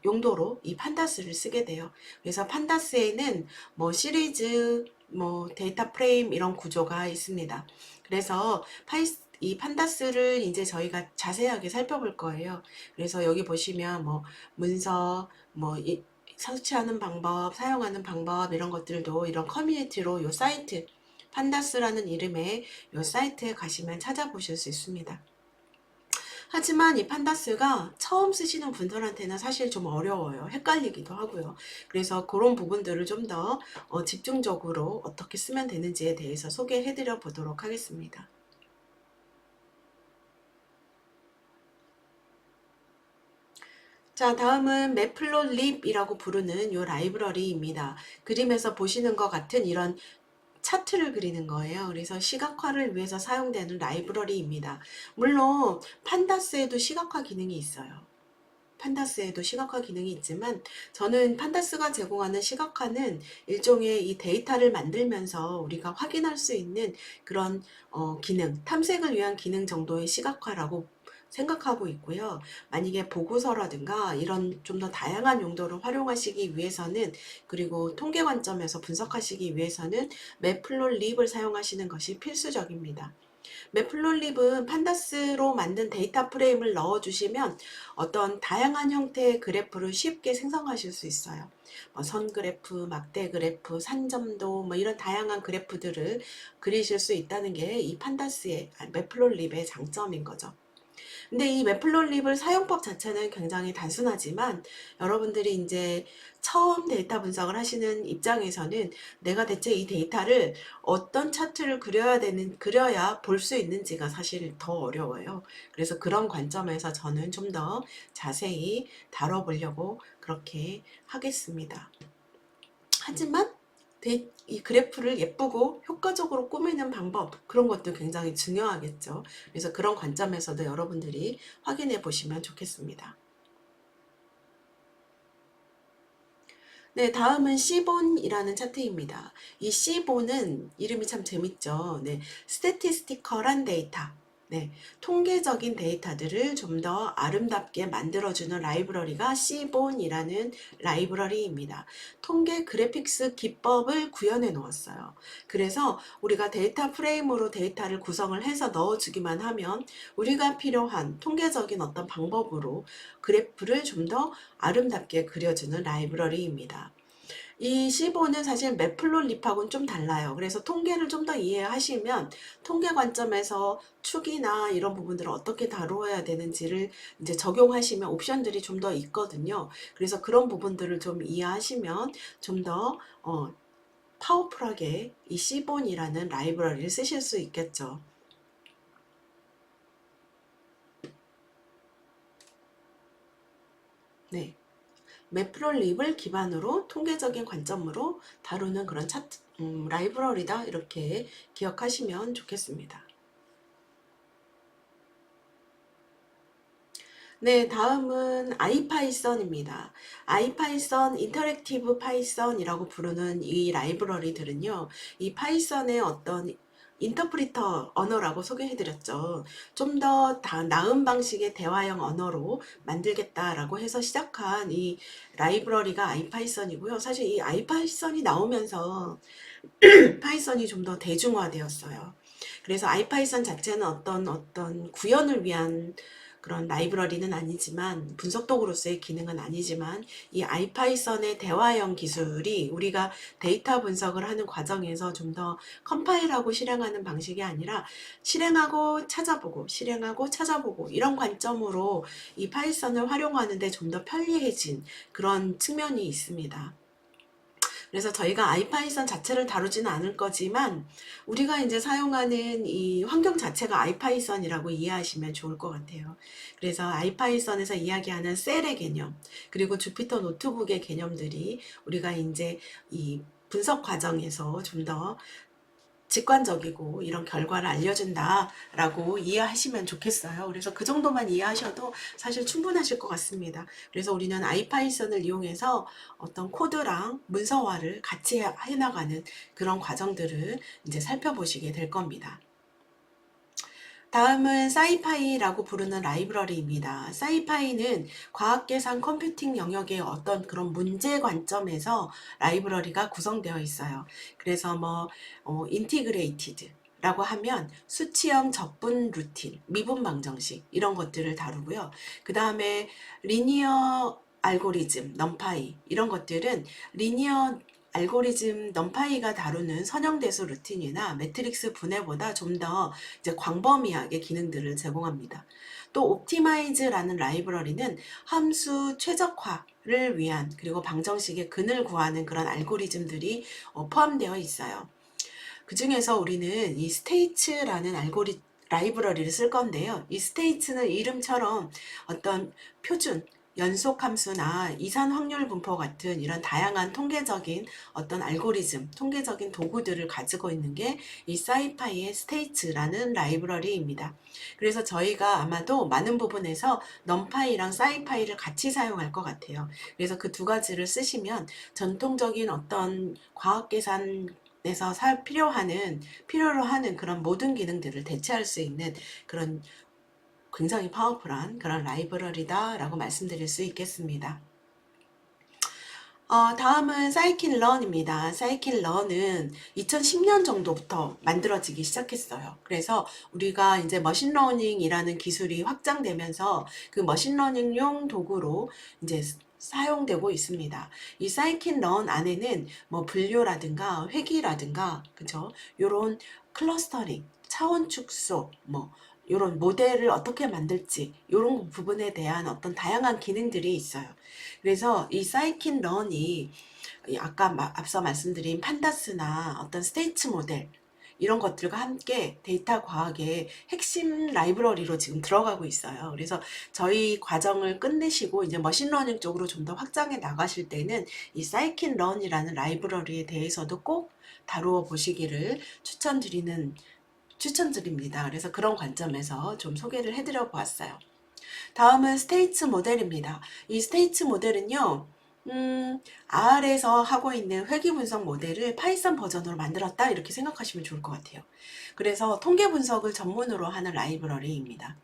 Speaker 1: 용도로 이 판다스를 쓰게 돼요. 그래서 판다스에는 뭐 시리즈, 뭐 데이터 프레임 이런 구조가 있습니다. 그래서 이 판다스를 이제 저희가 자세하게 살펴볼 거예요. 그래서 여기 보시면 뭐 문서, 뭐 설치하는 방법, 사용하는 방법 이런 것들도 이런 커뮤니티로 요 사이트 판다스라는 이름의 요 사이트에 가시면 찾아보실 수 있습니다. 하지만 이 판다스가 처음 쓰시는 분들한테는 사실 좀 어려워요. 헷갈리기도 하고요. 그래서 그런 부분들을 좀 더 집중적으로 어떻게 쓰면 되는지에 대해서 소개해 드려 보도록 하겠습니다. 자, 다음은 매플롯립이라고 부르는 요 라이브러리입니다. 그림에서 보시는 것 같은 이런 차트를 그리는 거예요. 그래서 시각화를 위해서 사용되는 라이브러리입니다. 물론 판다스에도 시각화 기능이 있어요. 판다스에도 시각화 기능이 있지만 저는 판다스가 제공하는 시각화는 일종의 이 데이터를 만들면서 우리가 확인할 수 있는 그런 기능, 탐색을 위한 기능 정도의 시각화라고 생각하고 있고요. 만약에 보고서라든가 이런 좀 더 다양한 용도를 활용하시기 위해서는, 그리고 통계 관점에서 분석하시기 위해서는 매플롯립을 사용하시는 것이 필수적입니다. 매플롯립은 판다스로 만든 데이터 프레임을 넣어주시면 어떤 다양한 형태의 그래프를 쉽게 생성하실 수 있어요. 뭐 선 그래프, 막대 그래프, 산점도 뭐 이런 다양한 그래프들을 그리실 수 있다는 게 이 판다스의 매플롯립의 장점인 거죠. 근데 이 매플롯립을 사용법 자체는 굉장히 단순하지만 여러분들이 이제 처음 데이터 분석을 하시는 입장에서는 내가 대체 이 데이터를 어떤 차트를 그려야 볼 수 있는지가 사실 더 어려워요. 그래서 그런 관점에서 저는 좀 더 자세히 다뤄보려고 그렇게 하겠습니다. 하지만 이 그래프를 예쁘고 효과적으로 꾸미는 방법, 그런 것도 굉장히 중요하겠죠. 그래서 그런 관점에서도 여러분들이 확인해 보시면 좋겠습니다. 네, 다음은 C본이라는 차트입니다. 이 C본은 이름이 참 재밌죠. 네, 스태티스티컬한 데이터. 네, 통계적인 데이터들을 좀 더 아름답게 만들어주는 라이브러리가 C본이라는 라이브러리입니다. 통계 그래픽스 기법을 구현해 놓았어요. 그래서 우리가 데이터 프레임으로 데이터를 구성을 해서 넣어주기만 하면 우리가 필요한 통계적인 어떤 방법으로 그래프를 좀 더 아름답게 그려주는 라이브러리입니다. 이 C5는 사실 매플롯립하고는 좀 달라요. 그래서 통계를 좀 더 이해하시면 통계 관점에서 축이나 이런 부분들을 어떻게 다루어야 되는지를 이제 적용하시면 옵션들이 좀 더 있거든요. 그래서 그런 부분들을 좀 이해하시면 좀 더 파워풀하게 이 C본이라는 라이브러리를 쓰실 수 있겠죠. 네. 매플롯립을 기반으로 통계적인 관점으로 다루는 그런 차트, 라이브러리다, 이렇게 기억하시면 좋겠습니다. 네, 다음은 아이파이썬입니다. 아이파이썬, 인터랙티브 파이썬이라고 부르는 이 라이브러리들은요, 이 파이썬의 어떤 인터프리터 언어라고 소개해드렸죠. 좀 더 나은 방식의 대화형 언어로 만들겠다라고 해서 시작한 이 라이브러리가 아이파이썬이고요. 사실 이 아이파이썬이 나오면서 파이썬이 좀 더 대중화되었어요. 그래서 아이파이썬 자체는 어떤 구현을 위한 그런 라이브러리는 아니지만, 분석 도구로서의 기능은 아니지만, 이 아이파이썬의 대화형 기술이 우리가 데이터 분석을 하는 과정에서 좀 더 컴파일하고 실행하는 방식이 아니라 실행하고 찾아보고 실행하고 찾아보고 이런 관점으로 이 파이썬을 활용하는데 좀 더 편리해진 그런 측면이 있습니다. 그래서 저희가 아이파이썬 자체를 다루지는 않을 거지만 우리가 이제 사용하는 이 환경 자체가 아이파이썬이라고 이해하시면 좋을 것 같아요. 그래서 아이파이썬에서 이야기하는 셀의 개념, 그리고 주피터 노트북의 개념들이 우리가 이제 이 분석 과정에서 좀 더 직관적이고 이런 결과를 알려준다라고 이해하시면 좋겠어요. 그래서 그 정도만 이해하셔도 사실 충분하실 것 같습니다. 그래서 우리는 아이파이썬을 이용해서 어떤 코드랑 문서화를 같이 해나가는 그런 과정들을 이제 살펴보시게 될 겁니다. 다음은 사이파이라고 부르는 라이브러리입니다. 사이파이는 과학계산 컴퓨팅 영역의 어떤 그런 문제 관점에서 라이브러리가 구성되어 있어요. 그래서 뭐 인티그레이티드 라고 하면 수치형 적분 루틴, 미분 방정식 이런 것들을 다루고요. 그 다음에 리니어 알고리즘, 넘파이 이런 것들은 리니어 알고리즘 넘파이가 다루는 선형대수 루틴이나 매트릭스 분해보다 좀 더 이제 광범위하게 기능들을 제공합니다. 또 옵티마이즈라는 라이브러리는 함수 최적화를 위한 그리고 방정식의 근을 구하는 그런 알고리즘들이 포함되어 있어요. 그 중에서 우리는 이 스테이츠라는 라이브러리를 쓸 건데요. 이 스테이츠는 이름처럼 어떤 표준, 연속 함수나 이산 확률 분포 같은 이런 다양한 통계적인 어떤 알고리즘, 통계적인 도구들을 가지고 있는 게 이 사이파이의 스테이츠라는 라이브러리입니다. 그래서 저희가 아마도 많은 부분에서 넘파이랑 사이파이를 같이 사용할 것 같아요. 그래서 그 두 가지를 쓰시면 전통적인 어떤 과학 계산 에서 필요로 하는 그런 모든 기능들을 대체할 수 있는 그런 굉장히 파워풀한 그런 라이브러리다라고 말씀드릴 수 있겠습니다. 다음은 사이킨런입니다. 사이킨런은 2010년 정도부터 만들어지기 시작했어요. 그래서 우리가 이제 머신러닝이라는 기술이 확장되면서 그 머신러닝용 도구로 이제 사용되고 있습니다. 이 사이킨런 안에는 뭐 분류라든가 회귀라든가 그죠? 요런 클러스터링, 차원 축소, 뭐 요런 모델을 어떻게 만들지 요런 부분에 대한 어떤 다양한 기능들이 있어요. 그래서 이 사이킨런이 아까 앞서 말씀드린 판다스나 어떤 스테이츠 모델 이런 것들과 함께 데이터 과학의 핵심 라이브러리로 지금 들어가고 있어요. 그래서 저희 과정을 끝내시고 이제 머신러닝 쪽으로 좀 더 확장해 나가실 때는 이 사이킨런이라는 라이브러리에 대해서도 꼭 다루어 보시기를 추천드립니다. 그래서 그런 관점에서 좀 소개를 해드려 보았어요. 다음은 스테이츠 모델입니다. 이 스테이츠 모델은요, R에서 하고 있는 회귀 분석 모델을 파이썬 버전으로 만들었다 이렇게 생각하시면 좋을 것 같아요. 그래서 통계 분석을 전문으로 하는 라이브러리입니다.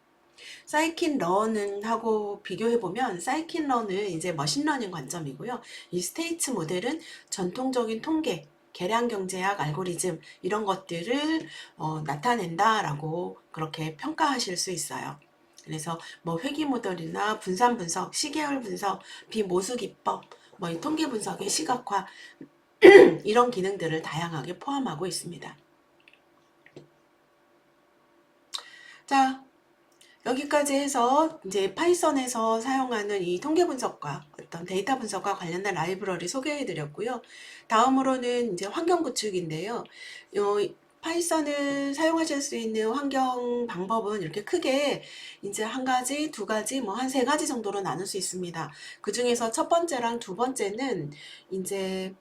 Speaker 1: 사이킨런은 하고 비교해보면 사이킨런은 이제 머신러닝 관점이고요. 이 스테이츠 모델은 전통적인 통계, 계량 경제학 알고리즘 이런 것들을 나타낸다라고 그렇게 평가하실 수 있어요. 그래서 뭐 회귀 모델이나 분산 분석, 시계열 분석, 비모수 기법, 뭐 이 통계 분석의 시각화 이런 기능들을 다양하게 포함하고 있습니다. 자, 여기까지 해서 이제 파이썬에서 사용하는 이 통계 분석과 어떤 데이터 분석과 관련된 라이브러리 소개해 드렸고요. 다음으로는 이제 환경 구축인데요. 파이썬을 사용하실 수 있는 환경 방법은 이렇게 크게 이제 한 가지, 두 가지, 뭐 한 세 가지 정도로 나눌 수 있습니다. 그 중에서 첫 번째랑 두 번째는 이제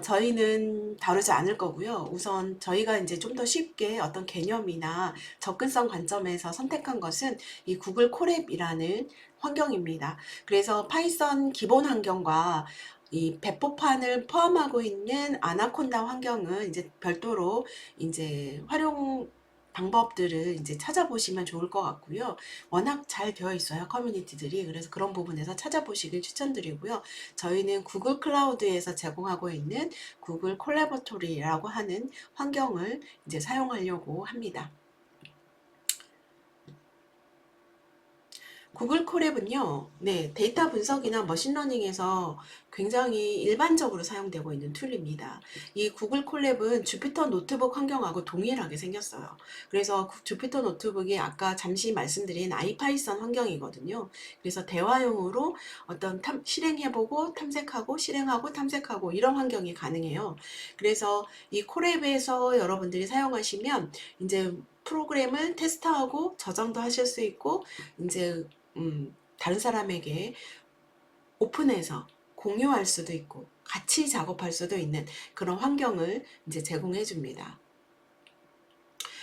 Speaker 1: 저희는 다루지 않을 거고요. 우선 저희가 이제 좀 더 쉽게 어떤 개념이나 접근성 관점에서 선택한 것은 이 구글 콜앱이라는 환경입니다. 그래서 파이썬 기본 환경과 이 배포판을 포함하고 있는 아나콘다 환경은 이제 별도로 이제 활용 방법들을 이제 찾아보시면 좋을 것 같고요. 워낙 잘 되어 있어요, 커뮤니티들이. 그래서 그런 부분에서 찾아보시길 추천드리고요. 저희는 구글 클라우드에서 제공하고 있는 구글 콜라보토리라고 하는 환경을 이제 사용하려고 합니다. 구글 콜앱은요, 네, 데이터 분석이나 머신러닝에서 굉장히 일반적으로 사용되고 있는 툴입니다. 이 구글 콜랩은 주피터 노트북 환경하고 동일하게 생겼어요. 그래서 주피터 노트북이 아까 잠시 말씀드린 아이파이썬 환경이거든요. 그래서 대화용으로 어떤 실행해보고 탐색하고 실행하고 탐색하고 이런 환경이 가능해요. 그래서 이 콜앱에서 여러분들이 사용하시면 이제 프로그램을 테스트하고 저장도 하실 수 있고 이제 다른 사람에게 오픈해서 공유할 수도 있고 같이 작업할 수도 있는 그런 환경을 이제 제공해 줍니다.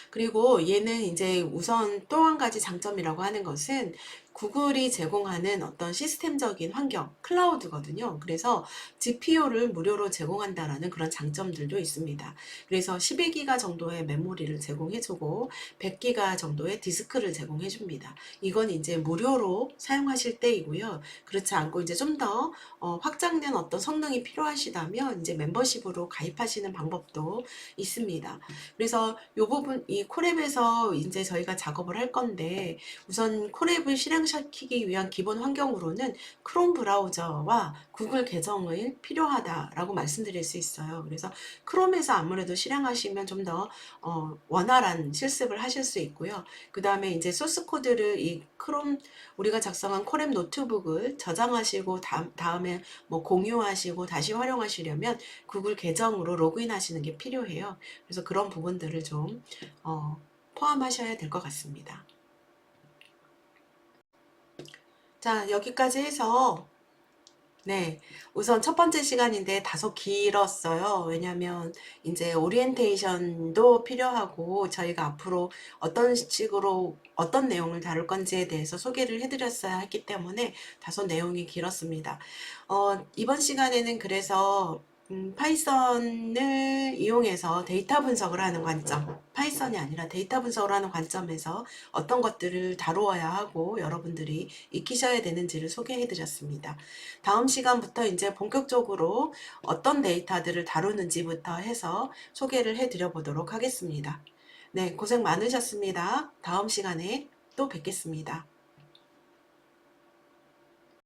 Speaker 1: 그리고 얘는 이제 우선 또 한 가지 장점이라고 하는 것은 구글이 제공하는 어떤 시스템적인 환경, 클라우드거든요. 그래서 GPU를 무료로 제공한다라는 그런 장점들도 있습니다. 그래서 12기가 정도의 메모리를 제공해주고 100기가 정도의 디스크를 제공해줍니다. 이건 이제 무료로 사용하실 때이고요. 그렇지 않고 이제 좀 더 확장된 어떤 성능이 필요하시다면 이제 멤버십으로 가입하시는 방법도 있습니다. 그래서 이 부분, 이 콜앱에서 이제 저희가 작업을 할 건데, 우선 콜앱을 실행시키기 위한 기본 환경으로는 크롬 브라우저와 구글 계정이 필요하다라고 말씀드릴 수 있어요. 그래서 크롬에서 아무래도 실행하시면 좀 더 원활한 실습을 하실 수 있고요. 그 다음에 이제 소스 코드를 이 크롬, 우리가 작성한 콜앱 노트북을 저장하시고 다음에 뭐 공유하시고 다시 활용하시려면 구글 계정으로 로그인하시는 게 필요해요. 그래서 그런 부분들을 좀 포함하셔야 될 것 같습니다. 자, 여기까지 해서 네, 우선 첫 번째 시간인데 다소 길었어요. 왜냐면 이제 오리엔테이션도 필요하고 저희가 앞으로 어떤 식으로 어떤 내용을 다룰 건지에 대해서 소개를 해드렸어야 했기 때문에 다소 내용이 길었습니다. 이번 시간에는 그래서 파이썬을 이용해서 데이터 분석을 하는 관점, 파이썬이 아니라 데이터 분석을 하는 관점에서 어떤 것들을 다루어야 하고 여러분들이 익히셔야 되는지를 소개해 드렸습니다. 다음 시간부터 이제 본격적으로 어떤 데이터들을 다루는지부터 해서 소개를 해 드려 보도록 하겠습니다. 네, 고생 많으셨습니다. 다음 시간에 또 뵙겠습니다.